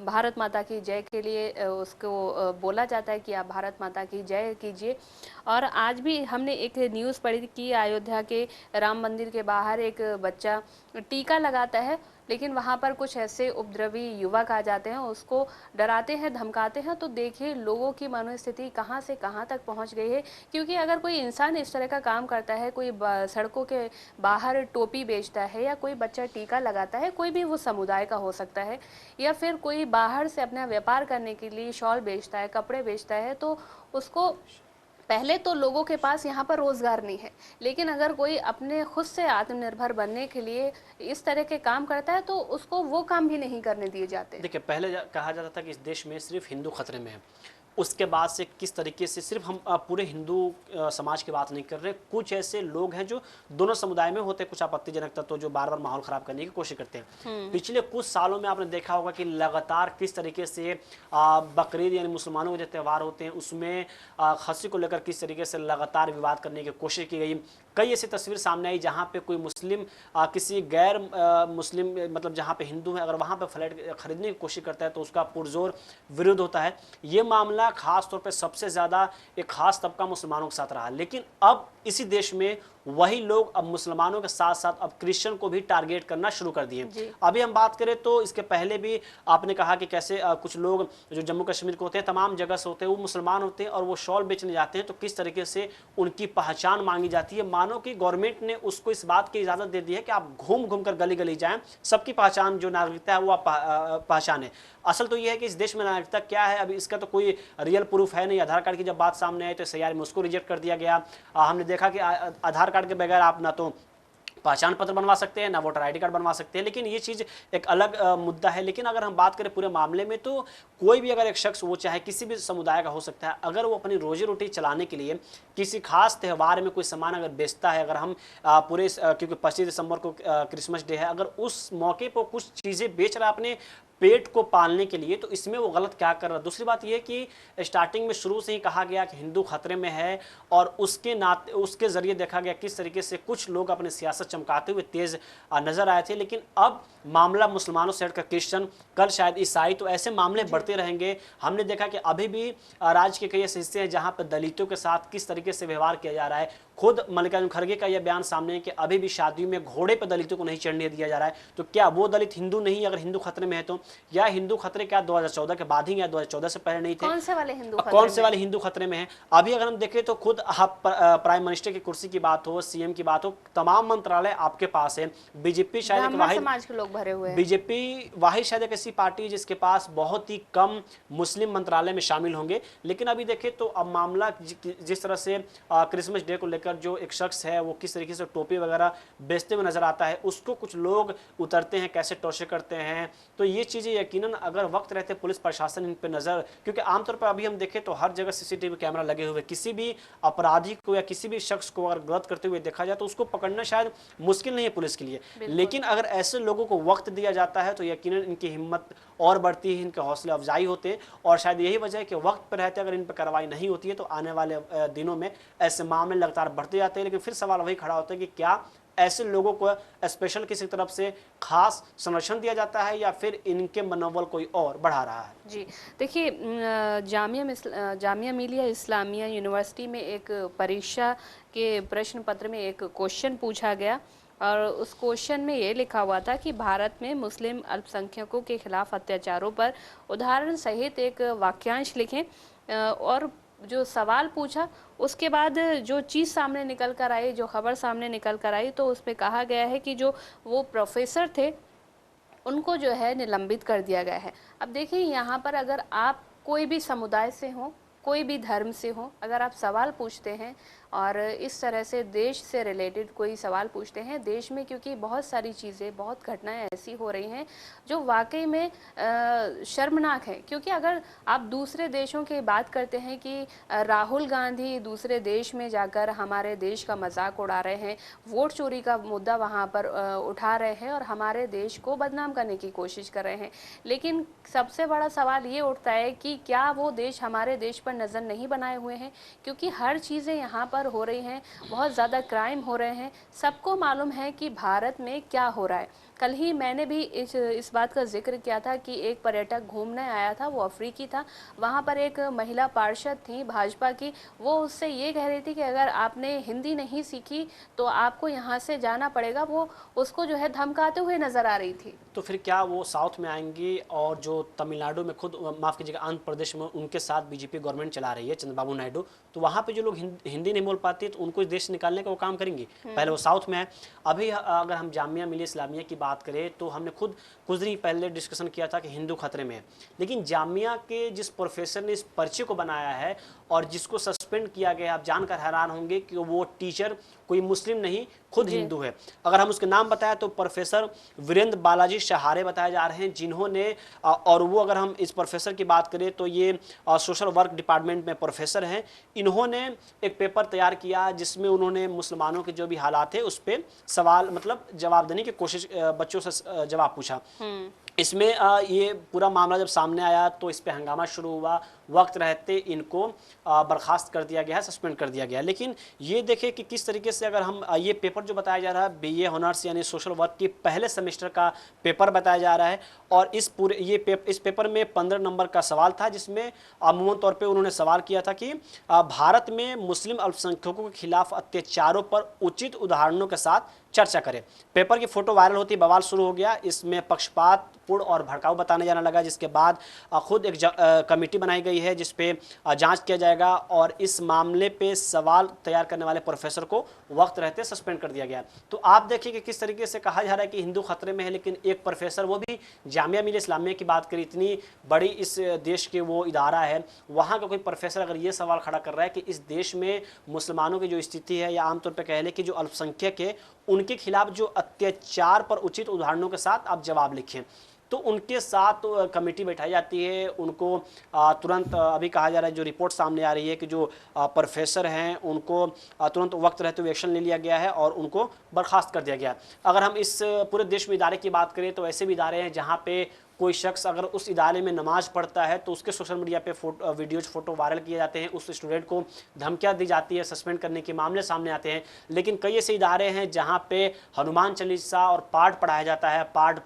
भारत माता की जय के लिए उसको बोला जाता है कि आप भारत माता की जय कीजिए। और आज भी हमने एक न्यूज़ पढ़ी कि अयोध्या के राम मंदिर के बाहर एक बच्चा टीका लगाता है, लेकिन वहाँ पर कुछ ऐसे उपद्रवी युवक आ जाते हैं, उसको डराते हैं, धमकाते हैं। तो देखिए लोगों की मनोस्थिति कहाँ से कहाँ तक पहुँच गई है। क्योंकि अगर कोई इंसान इस तरह का काम करता है, कोई सड़कों के बाहर टोपी बेचता है या कोई बच्चा टीका लगाता है, कोई भी वो समुदाय का हो सकता है, या फिर कोई बाहर से अपना व्यापार करने के लिए शॉल बेचता है, कपड़े बेचता है, तो उसको पहले तो लोगों के पास यहाँ पर रोजगार नहीं है, लेकिन अगर कोई अपने खुद से आत्मनिर्भर बनने के लिए इस तरह के काम करता है तो उसको वो काम भी नहीं करने दिए जाते। देखिए, पहले कहा जाता था कि इस देश में सिर्फ हिंदू खतरे में है, उसके बाद से किस तरीके से सिर्फ हम पूरे हिंदू समाज की बात नहीं कर रहे, कुछ ऐसे लोग हैं जो दोनों समुदाय में होते हैं, कुछ आपत्तिजनक तत्व जो बार बार माहौल खराब करने की कोशिश करते हैं। पिछले कुछ सालों में आपने देखा होगा कि लगातार किस तरीके से बकरीद यानी मुसलमानों के जो त्यौहार होते हैं उसमें खस्सी को लेकर किस तरीके से लगातार विवाद करने की कोशिश की गई। कई ऐसी तस्वीर सामने आई जहाँ पे कोई मुस्लिम किसी गैर मुस्लिम मतलब जहाँ पे हिंदू है अगर वहाँ पे फ्लैट खरीदने की कोशिश करता है तो उसका पुरजोर विरोध होता है। ये मामला खास तौर पे सबसे ज़्यादा एक खास तबका मुसलमानों के साथ रहा, लेकिन अब इसी देश में वही लोग अब मुसलमानों के साथ साथ अब क्रिश्चियन को भी टारगेट करना शुरू कर दिए। जी। अभी हम बात करें तो इसके पहले भी आपने कहा कि कैसे कुछ लोग जो जम्मू कश्मीर के होते हैं, तमाम जगह से होते हैं, वो मुसलमान होते हैं और वो शॉल बेचने जाते हैं, तो किस तरीके से उनकी पहचान मांगी जाती है। मानो कि गवर्नमेंट ने उसको इस बात की इजाजत दे दी है कि आप घूम घूम कर गली गली जाएं, सबकी पहचान जो नागरिकता है वो आप पहचाने। असल तो यह है कि इस देश में नागरिकता क्या है, अभी इसका तो कोई रियल प्रूफ है नहीं। आधार कार्ड की जब बात सामने आई तो SIR में उसको रिजेक्ट कर दिया गया। हमने देखा कि आधार कार्ड के बगैर आप ना तो पहचान पत्र बनवा सकते हैं, ना वोटर ID कार्ड बनवा सकते हैं, लेकिन ये चीज़ एक अलग मुद्दा है। लेकिन अगर हम बात करें पूरे मामले में तो कोई भी अगर एक शख्स, वो चाहे किसी भी समुदाय का हो सकता है, अगर वो अपनी रोजी रोटी चलाने के लिए किसी खास त्यौहार में कोई सामान अगर बेचता है, अगर हम क्योंकि 25 दिसंबर को क्रिसमस डे है, अगर उस मौके पर कुछ चीज़ें बेच रहा है अपने पेट को पालने के लिए, तो इसमें वो गलत क्या कर रहा है। दूसरी बात यह कि स्टार्टिंग में शुरू से ही कहा गया कि हिंदू खतरे में है और उसके जरिए देखा गया किस तरीके से कुछ लोग अपनी सियासत चमकाते हुए तेज नजर आए थे। लेकिन अब मामला मुसलमानों से हटकर क्रिश्चियन, कल शायद ईसाई, तो ऐसे मामले बढ़ते रहेंगे। हमने देखा कि अभी भी राज्य के कई ऐसे हिस्से हैं जहां पर दलितों के साथ किस तरीके से व्यवहार किया जा रहा है। खुद मल्लिकार्जुन खड़गे का यह बयान सामने है कि अभी भी शादियों में घोड़े पर दलितों को नहीं चढ़ने दिया जा रहा है। तो क्या वो दलित हिंदू नहीं, अगर हिंदू खतरे में है तो? या हिंदू खतरे क्या 2014 के बाद ही, या 2014 से पहले नहीं थे? कौन से वाले हिंदू खतरे कौन से में? वाले हिंदू खतरे में है? अभी अगर हम देखें तो खुद प्राइम मिनिस्टर की कुर्सी की बात हो, CM की बात हो, तमाम मंत्रालय आपके पास है। बीजेपी शायद एक ब्राह्मण वाहिद समाज के लोग भरे हुए हैं। बीजेपी वाहिद शायद एक ऐसी पार्टी जिसके पास बहुत ही कम मुस्लिम मंत्रालय में शामिल होंगे। लेकिन अभी देखें तो अब मामला जिस तरह से क्रिसमस डे को लेकर जो एक शख्स है वो किस तरीके से टोपी वगैरह बेचते हुए नजर आता है, उसको कुछ लोग उतरते हैं, कैसे टोशे करते हैं। तो ये चीज़ें यकीनन अगर वक्त रहते पुलिस प्रशासन इन पर नज़र, क्योंकि आमतौर पर अभी हम देखें तो हर जगह CCTV कैमरा लगे हुए, किसी भी अपराधी को या किसी भी शख्स को अगर गलत करते हुए देखा जाए तो उसको पकड़ना शायद मुश्किल नहीं है पुलिस के लिए। लेकिन अगर ऐसे लोगों को वक्त दिया जाता है तो यकीनन इनकी हिम्मत और बढ़ती है, इनके हौसले अफजाई होते हैं। और शायद यही वजह है कि वक्त पर रहते अगर इन पर कार्रवाई नहीं होती है तो आने वाले दिनों में ऐसे मामले लगातार बढ़ते जाते हैं। लेकिन फिर सवाल वही खड़ा होता है कि क्या ऐसे लोगों को स्पेशल किसी तरफ से खास संरक्षण दिया जाता है या फिर इनके मनोबल कोई और बढ़ा रहा है? जी देखिए, जामिया मिलिया इस्लामिया यूनिवर्सिटी में एक परीक्षा के प्रश्न पत्र में एक क्वेश्चन पूछा गया और उस क्वेश्चन में ये लिखा हुआ था कि भारत में मुस्लिम अल्पसंख्यकों के खिलाफ अत्याचारों पर उदाहरण सहित एक वाक्यांश लिखें। और जो सवाल पूछा उसके बाद जो चीज़ सामने निकल कर आई, जो खबर सामने निकल कर आई, तो उसमें कहा गया है कि जो वो प्रोफेसर थे उनको जो है निलंबित कर दिया गया है। अब देखिए यहाँ पर अगर आप कोई भी समुदाय से हो, कोई भी धर्म से हो, अगर आप सवाल पूछते हैं और इस तरह से देश से रिलेटेड कोई सवाल पूछते हैं, देश में क्योंकि बहुत सारी चीज़ें, बहुत घटनाएं ऐसी हो रही हैं जो वाकई में शर्मनाक है। क्योंकि अगर आप दूसरे देशों की बात करते हैं कि राहुल गांधी दूसरे देश में जाकर हमारे देश का मजाक उड़ा रहे हैं, वोट चोरी का मुद्दा वहाँ पर उठा रहे हैं और हमारे देश को बदनाम करने की कोशिश कर रहे हैं, लेकिन सबसे बड़ा सवाल ये उठता है कि क्या वो देश हमारे देश पर नज़र नहीं बनाए हुए हैं? क्योंकि हर चीज़ें यहाँ पर हो रही हैं, बहुत ज़्यादा क्राइम हो रहे हैं, सबको मालूम है कि भारत में क्या हो रहा है। कल ही मैंने भी इस बात का जिक्र किया था कि एक पर्यटक घूमने आया था, वो अफ्रीकी था, वहाँ पर एक महिला पार्षद थी भाजपा की, वो उससे ये कह रही थी कि अगर आपने हिंदी नहीं सीखी तो आपको यहाँ से जाना पड़ेगा। वो उसको जो है धमकाते हुए नज़र आ रही थी। तो फिर क्या वो साउथ में आएंगी और जो तमिलनाडु में खुद, माफ़ कीजिएगा, आंध्र प्रदेश में उनके साथ बीजेपी गवर्नमेंट चला रही है चंद्रबाबू नायडू, तो वहाँ पे जो लोग हिंदी नहीं बोल पाते तो उनको इस देश से निकालने का वो काम करेंगी। पहले वो साउथ में है। अभी अगर हम जामिया मिलिया इस्लामिया की बात करें तो हमने खुद कुछ दिन पहले डिस्कशन किया था कि हिंदू खतरे में है, लेकिन जामिया के जिस प्रोफेसर ने इस पर्चे को बनाया है और जिसको सस्पेंड किया गया, आप जानकर हैरान होंगे कि वो टीचर कोई मुस्लिम नहीं, खुद हिंदू है। अगर हम उसके नाम बताएं तो प्रोफेसर वीरेंद्र बालाजी शहारे बताए जा रहे हैं, जिन्होंने और वो, अगर हम इस प्रोफेसर की बात करें तो ये सोशल वर्क डिपार्टमेंट में प्रोफेसर हैं। इन्होंने एक पेपर तैयार किया जिसमें उन्होंने मुसलमानों के जो भी हालात है उस पर सवाल, मतलब जवाब देने की कोशिश, बच्चों से जवाब पूछा। इसमें ये पूरा मामला जब सामने आया तो इस पे हंगामा शुरू हुआ। वक्त रहते इनको बर्खास्त कर दिया गया है, सस्पेंड कर दिया गया है। लेकिन ये देखें कि किस तरीके से अगर हम ये पेपर जो बताया जा रहा है बीए ऑनर्स यानी सोशल वर्क के पहले सेमेस्टर का पेपर बताया जा रहा है, और इस पेपर में 15 नंबर का सवाल था, जिसमें अमूमन तौर पे उन्होंने सवाल किया था कि भारत में मुस्लिम अल्पसंख्यकों के खिलाफ अत्याचारों पर उचित उदाहरणों के साथ चर्चा करें। पेपर की फोटो वायरल होती बवाल शुरू हो गया। इसमें पक्षपातपूर्ण और भड़काऊ बताने जाने लगा, जिसके बाद खुद एक कमेटी बनाई गई है जिस पे जांच किया जाएगा, और इस मामले पे सवाल तैयार करने वाले प्रोफेसर को वक्त रहते सस्पेंड कर दिया गया। तो आप देखिए कि किस तरीके से कहा जा रहा है कि हिंदू खतरे में है, लेकिन एक प्रोफेसर, वो भी जामिया मिलिया इस्लामिया की बात करी, इतनी बड़ी इस देश के वो इदारा है, वहाँ का कोई प्रोफेसर अगर ये सवाल खड़ा कर रहा है कि इस देश में मुसलमानों की जो स्थिति है, या आमतौर पर कह लें कि जो अल्पसंख्यक है उनके खिलाफ जो अत्याचार पर उचित उदाहरणों के साथ आप जवाब लिखें, तो उनके साथ कमेटी बैठाई जाती है। उनको तुरंत अभी कहा जा रहा है, जो रिपोर्ट सामने आ रही है कि जो प्रोफेसर हैं उनको तुरंत वक्त रहते हुए एक्शन ले लिया गया है और उनको बर्खास्त कर दिया गया। अगर हम इस पूरे देश में इदारे की बात करें तो ऐसे भी इदारे हैं जहाँ पे कोई शख्स अगर उस इदारे में नमाज पढ़ता है तो उसके सोशल मीडिया पे वीडियोज फोटो वायरल किए जाते हैं, उस स्टूडेंट को धमकियां दी जाती है, सस्पेंड करने के मामले सामने आते हैं। लेकिन कई ऐसे इदारे हैं जहां पे हनुमान चालीसा और पाठ पढ़ाया जाता है, पाठ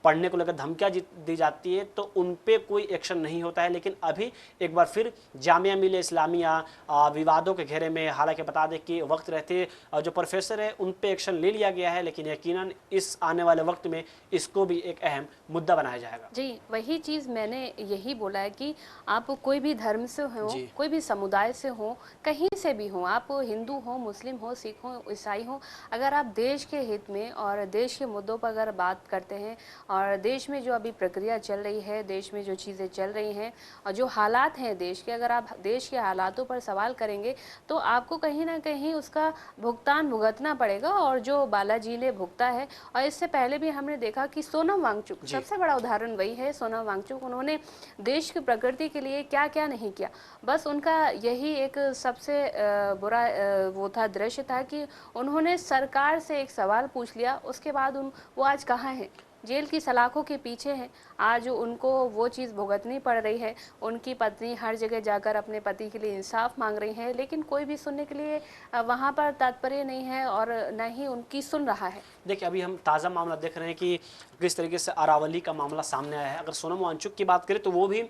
पढ़ने को लेकर धमकियां दी जाती है, तो उन पे कोई एक्शन नहीं होता है। लेकिन अभी एक बार फिर जामिया मिलिया इस्लामिया विवादों के घेरे में, हालांकि बता दें कि वक्त रहते जो प्रोफेसर है उन पे एक्शन ले लिया गया है, लेकिन यकीनन इस आने वाले वक्त में इसको भी एक अहम मुद्दा बनाया जाएगा। जी, वही चीज़ मैंने यही बोला है कि आप कोई भी धर्म से हो, कोई भी समुदाय से हो, कहीं से भी हो, आप हिंदू हो, मुस्लिम हो, सिख हो, ईसाई हो, अगर आप देश के हित में और देश के मुद्दों पर अगर बात करते हैं, और देश में जो अभी प्रक्रिया चल रही है, देश में जो चीज़ें चल रही हैं और जो हालात हैं देश के, अगर आप देश के हालातों पर सवाल करेंगे तो आपको कहीं ना कहीं उसका भुगतान भुगतना पड़ेगा, और जो बालाजी ने भुगता है। और इससे पहले भी हमने देखा कि सोनम वांगचुक सबसे बड़ा उदाहरण वही है। सोनम वांगचुक, उन्होंने देश की प्रगति के लिए क्या क्या नहीं किया, बस उनका यही एक सबसे बुरा वो था, दृश्य था कि उन्होंने सरकार से एक सवाल पूछ लिया, उसके बाद वो आज कहाँ हैं, जेल की सलाखों के पीछे हैं। आज उनको वो चीज़ भुगतनी पड़ रही है। उनकी पत्नी हर जगह जाकर अपने पति के लिए इंसाफ मांग रही है, लेकिन कोई भी सुनने के लिए वहाँ पर तत्पर नहीं है और न ही उनकी सुन रहा है। देखिए, अभी हम ताज़ा मामला देख रहे हैं कि किस तरीके से अरावली का मामला सामने आया है। अगर सोनम वांगचुक की बात करें तो वो भी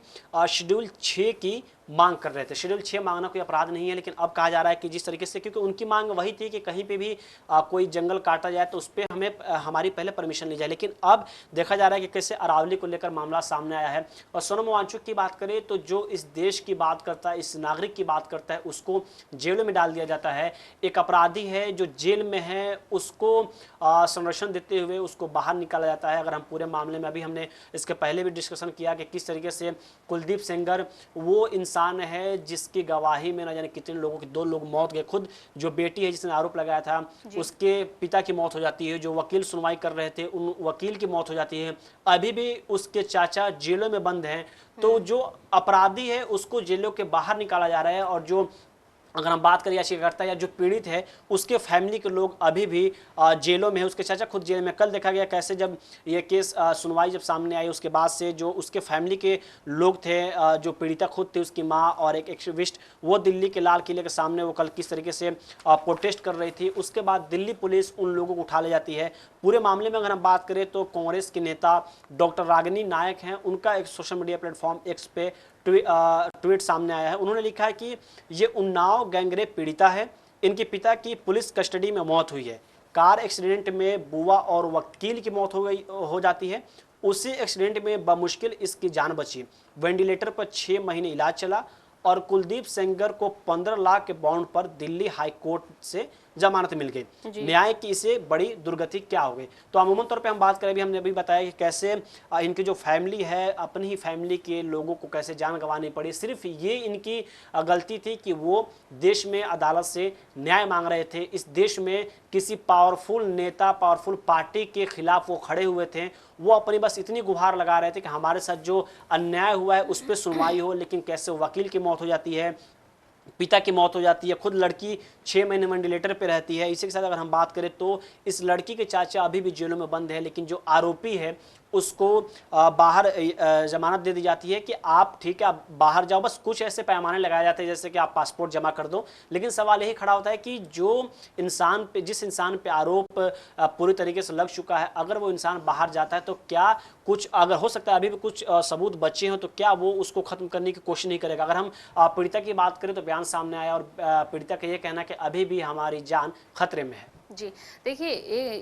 शेड्यूल 6 की मांग कर रहे थे। शेड्यूल 6 मांगना कोई अपराध नहीं है, लेकिन अब कहा जा रहा है कि जिस तरीके से, क्योंकि उनकी मांग वही थी कि कहीं पे भी कोई जंगल काटा जाए तो उस पर हमें हमारी पहले परमिशन ली जाए, लेकिन अब देखा जा रहा है कि कैसे अरावली को लेकर मामला सामने आया है। और सोनम वांगचुक की बात करें तो जो इस देश की बात करता है, इस नागरिक की बात करता है, उसको जेलों में डाल दिया जाता है। एक अपराधी है जो जेल में है, उसको संरक्षण देते हुए उसको बाहर निकाला जाता है। अगर हम पूरे मामले में, अभी हमने इसके पहले भी डिस्कशन किया कि किस तरीके से कुलदीप सेंगर वो इंसान है जिसकी गवाही में न जाने कितने लोगों की, 2 लोग मौत गए। खुद जो बेटी है जिसने आरोप लगाया था उसके पिता की मौत हो जाती है, जो वकील सुनवाई कर रहे थे उन वकील की मौत हो जाती है, अभी भी उसके चाचा जेलों में बंद हैं। तो जो अपराधी है उसको जेलों के बाहर निकाला जा रहा है, और जो अगर हम बात करें याचिकाकर्ता या जो पीड़ित है उसके फैमिली के लोग अभी भी जेलों में है, उसके चाचा खुद जेल में। कल देखा गया कैसे जब ये केस सुनवाई जब सामने आई उसके बाद से जो उसके फैमिली के लोग थे, जो पीड़िता खुद थी, उसकी माँ और एक एक्टिविस्ट, वो दिल्ली के लाल किले के सामने वो कल किस तरीके से प्रोटेस्ट कर रही थी। उसके बाद दिल्ली पुलिस उन लोगों को उठा ले जाती है। पूरे मामले में अगर हम बात करें तो कांग्रेस के नेता डॉक्टर रागिनी नायक हैं, उनका एक सोशल मीडिया प्लेटफॉर्म एक्स पे ट्वीट सामने आया है। उन्होंने लिखा है कि ये उन्नाव गैंगरेप पीड़िता है, इनके पिता की पुलिस कस्टडी में मौत हुई है। कार एक्सीडेंट में बुआ और वकील की मौत हो जाती है। उसी एक्सीडेंट में बमुश्किल इसकी जान बची। वेंटिलेटर पर 6 महीने इलाज चला और कुलदीप सेंगर को 15 लाख के बॉन्ड पर दिल्ली हाई कोर्ट से जमानत मिल गई। न्याय की इसे बड़ी दुर्गति क्या हो गई। तो अमूमन तौर पे हम बात करें, अभी हमने अभी बताया कि कैसे इनकी जो फैमिली है, अपनी ही फैमिली के लोगों को कैसे जान गंवानी पड़ी। सिर्फ ये इनकी गलती थी कि वो देश में अदालत से न्याय मांग रहे थे। इस देश में किसी पावरफुल नेता, पावरफुल पार्टी के खिलाफ वो खड़े हुए थे। वो अपनी बस इतनी गुहार लगा रहे थे कि हमारे साथ जो अन्याय हुआ है उस पर सुनवाई हो, लेकिन कैसे वकील की मौत हो जाती है, पिता की मौत हो जाती है, खुद लड़की 6 महीने वेंटिलेटर पे रहती है। इसी के साथ अगर हम बात करें तो इस लड़की के चाचा अभी भी जेलों में बंद है, लेकिन जो आरोपी है उसको बाहर जमानत दे दी जाती है कि आप ठीक है, आप बाहर जाओ। बस कुछ ऐसे पैमाने लगाए जाते हैं जैसे कि आप पासपोर्ट जमा कर दो। लेकिन सवाल यही खड़ा होता है कि जो इंसान पे, जिस इंसान पे आरोप पूरी तरीके से लग चुका है, अगर वो इंसान बाहर जाता है तो क्या कुछ, अगर हो सकता है अभी भी कुछ सबूत बचे हो, तो क्या वो उसको खत्म करने की कोशिश नहीं करेगा? अगर हम पीड़िता की बात करें तो बयान सामने आया और पीड़िता का ये कहना है कि अभी भी हमारी जान खतरे में है। जी, देखिए ये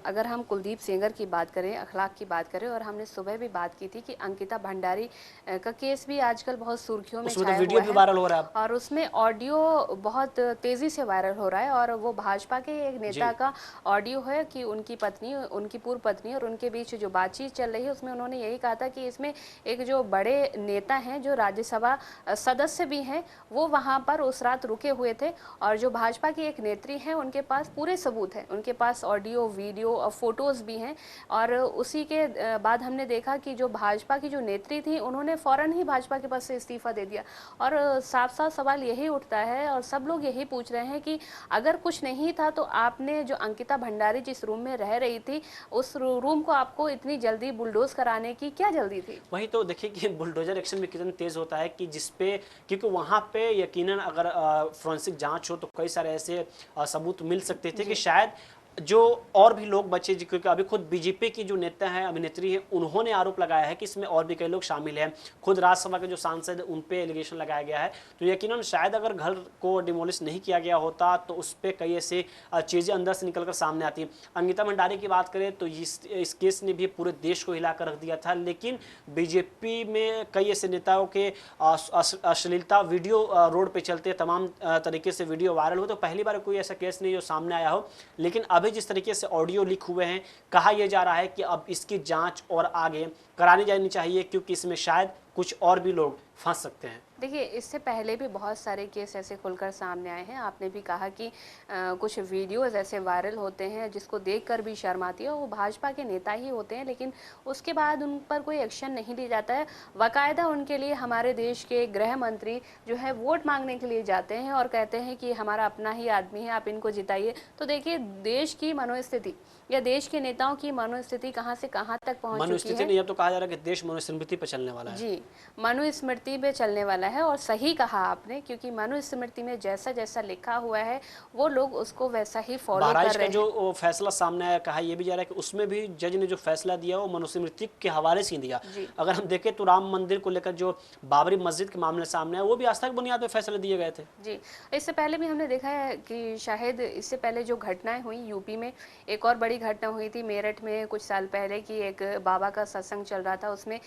अगर हम कुलदीप सेंगर की बात करें, अखलाक की बात करें, और हमने सुबह भी बात की थी कि अंकिता भंडारी का केस भी आजकल बहुत सुर्खियों में उसमें तो छाया वीडियो हुआ भी है, वायरल हो रहा है अब। और उसमें ऑडियो बहुत तेजी से वायरल हो रहा है। और वो भाजपा के एक नेता जी। का ऑडियो है कि उनकी पत्नी, उनकी पूर्व पत्नी और उनके बीच जो बातचीत चल रही है, उसमें उन्होंने यही कहा था कि इसमें एक जो बड़े नेता हैं, जो राज्यसभा सदस्य भी हैं, वो वहाँ पर उस रात रुके हुए थे, और जो भाजपा की एक नेत्री हैं, उनके पास पूरे सबूत हैं, उनके पास ऑडियो, वीडियो और फोटोज भी हैं। और उसी के बाद हमने देखा कि जो भाजपा की जो नेत्री थी, उन्होंने फौरन ही भाजपा के पद से इस्तीफा दे दिया। और साफ साफ सवाल यही उठता है, और सब लोग यही पूछ रहे हैं कि अगर कुछ नहीं था तो आपने, जो अंकिता भंडारी जिस रूम में रह रही थी, उस रूम को आपको इतनी जल्दी बुलडोज कराने की क्या जल्दी थी? वही तो देखिए कि बुलडोजर एक्शन भी कितना तेज होता है कि जिसपे, क्योंकि वहाँ पे यकीनन अगर फोरेंसिक जांच हो तो कई सारे ऐसे सबूत मिल सकते थे कि शायद जो और भी लोग बचे, क्योंकि अभी खुद बीजेपी की जो नेता है, अभिनेत्री है, उन्होंने आरोप लगाया है कि इसमें और भी कई लोग शामिल हैं। खुद राज्यसभा के जो सांसद उन पे एलिगेशन लगाया गया है। तो यकीनन शायद अगर घर को डिमोलिश नहीं किया गया होता तो उस पर कई ऐसे चीज़ें अंदर से निकलकर सामने आती। अंकिता भंडारी की बात करें तो इस केस ने भी पूरे देश को हिलाकर रख दिया था। लेकिन बीजेपी में कई ऐसे नेताओं के अश्लीलता वीडियो रोड पे चलते तमाम तरीके से वीडियो वायरल हो, तो पहली बार कोई ऐसा केस नहीं जो सामने आया हो। लेकिन अभी जिस तरीके से ऑडियो लीक हुए हैं, कहा यह जा रहा है कि अब इसकी जांच और आगे करानी जानी चाहिए, क्योंकि इसमें शायद कुछ और भी लोग फंस सकते हैं। देखिए, इससे पहले भी बहुत सारे केस ऐसे खुलकर सामने आए हैं। आपने भी कहा कि कुछ वीडियोस ऐसे वायरल होते हैं जिसको देखकर भी शर्म आती है, और वो भाजपा के नेता ही होते हैं, लेकिन उसके बाद उन पर कोई एक्शन नहीं लिया जाता है। बाकायदा उनके लिए हमारे देश के गृह मंत्री जो है वोट मांगने के लिए जाते हैं और कहते हैं कि हमारा अपना ही आदमी है, आप इनको जिताइए। तो देखिए, देश की मनोस्थिति या देश के नेताओं की मनोस्थिति कहाँ से कहाँ तक पहुँच चुकी मनुस्मृति है। नहीं, अब तो कहा जा रहा है कि देश मनुस्मृति पर चलने वाला है। जी, मनुस्मृति पे चलने वाला है, और सही कहा आपने, क्योंकि मनुस्मृति में जैसा जैसा लिखा हुआ है वो लोग उसको वैसा ही फॉलो कर बहराइच का रहे हैं। जो फैसला सामने आया, कहा यह भी जा रहा है कि उसमें भी जज ने जो फैसला दिया वो मनुस्मृति के हवाले से ही दिया। जी। अगर हम देखें तो राम मंदिर को लेकर जो बाबरी मस्जिद के मामले सामने आया, वो भी आस्था की बुनियाद पर फैसले दिए गए थे। जी, इससे पहले भी हमने देखा है कि शायद इससे पहले जो घटनाएं हुई यूपी में, एक और बड़ी घटना हुई थी मेरठ में कुछ साल पहले की, एक बाबा का सत्संग चल रहा था, उसमें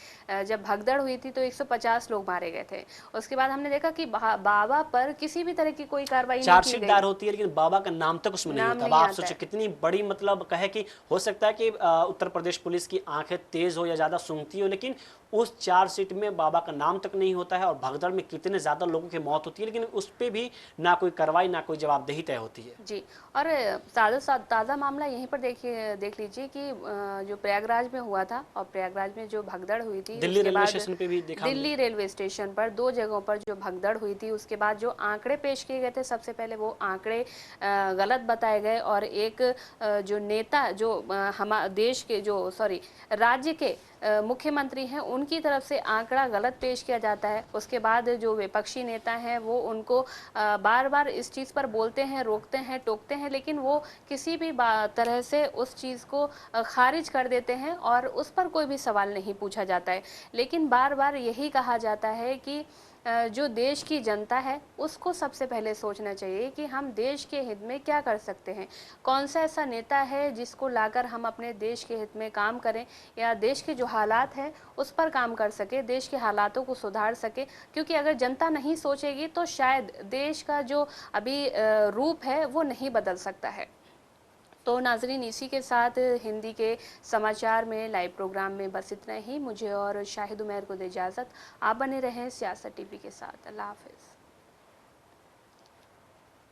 जब भगदड़ हुई थी तो 150 लोग मारे गए थे। उसके बाद हमने देखा कि बाबा पर किसी भी तरह की कोई कार्रवाई नहीं की चार्जशीट गई। दायर होती है, लेकिन बाबा का नाम तक उसमें नहीं नाम होता। अब नहीं आप आता सोचिए है। कितनी बड़ी, मतलब कहे कि हो सकता है कि उत्तर प्रदेश पुलिस की आंखें तेज हो या ज्यादा सूंघती हो, लेकिन उस चार्जशीट में बाबा का नाम तक नहीं होता है। और भगदड़ में कितने ज्यादा लोगों की मौत होती है, लेकिन उस पर भी ना कोई कार्रवाई, ना कोई जवाबदेही तय होती है। जी, और ताज़ा मामला यहीं पर देख लीजिए कि जो प्रयागराज में हुआ था, और प्रयागराज में जो भगदड़ हुई थी, दिल्ली उसके रेलवे बाद स्टेशन पे भी देखा दिल्ली रेलवे स्टेशन पर 2 जगहों पर जो भगदड़ हुई थी, उसके बाद जो आंकड़े पेश किए गए थे, सबसे पहले वो आंकड़े गलत बताए गए, और एक जो नेता, जो हमारे देश के राज्य के मुख्यमंत्री हैं, उनकी तरफ से आंकड़ा गलत पेश किया जाता है। उसके बाद जो विपक्षी नेता हैं वो उनको बार बार इस चीज़ पर बोलते हैं, रोकते हैं, टोकते हैं, लेकिन वो किसी भी तरह से उस चीज़ को खारिज कर देते हैं और उस पर कोई भी सवाल नहीं पूछा जाता है। लेकिन बार बार यही कहा जाता है कि जो देश की जनता है उसको सबसे पहले सोचना चाहिए कि हम देश के हित में क्या कर सकते हैं, कौन सा ऐसा नेता है जिसको लाकर हम अपने देश के हित में काम करें, या देश के जो हालात हैं उस पर काम कर सके, देश के हालातों को सुधार सके। क्योंकि अगर जनता नहीं सोचेगी तो शायद देश का जो अभी रूप है वो नहीं बदल सकता है। तो नाजरीन, इसी के साथ हिंदी के समाचार में लाइव प्रोग्राम में बस इतना ही। मुझे और शाहिद उमैर को दे इजाज़त। आप बने रहें सियासत टीवी के साथ। अल्लाह हाफिज़।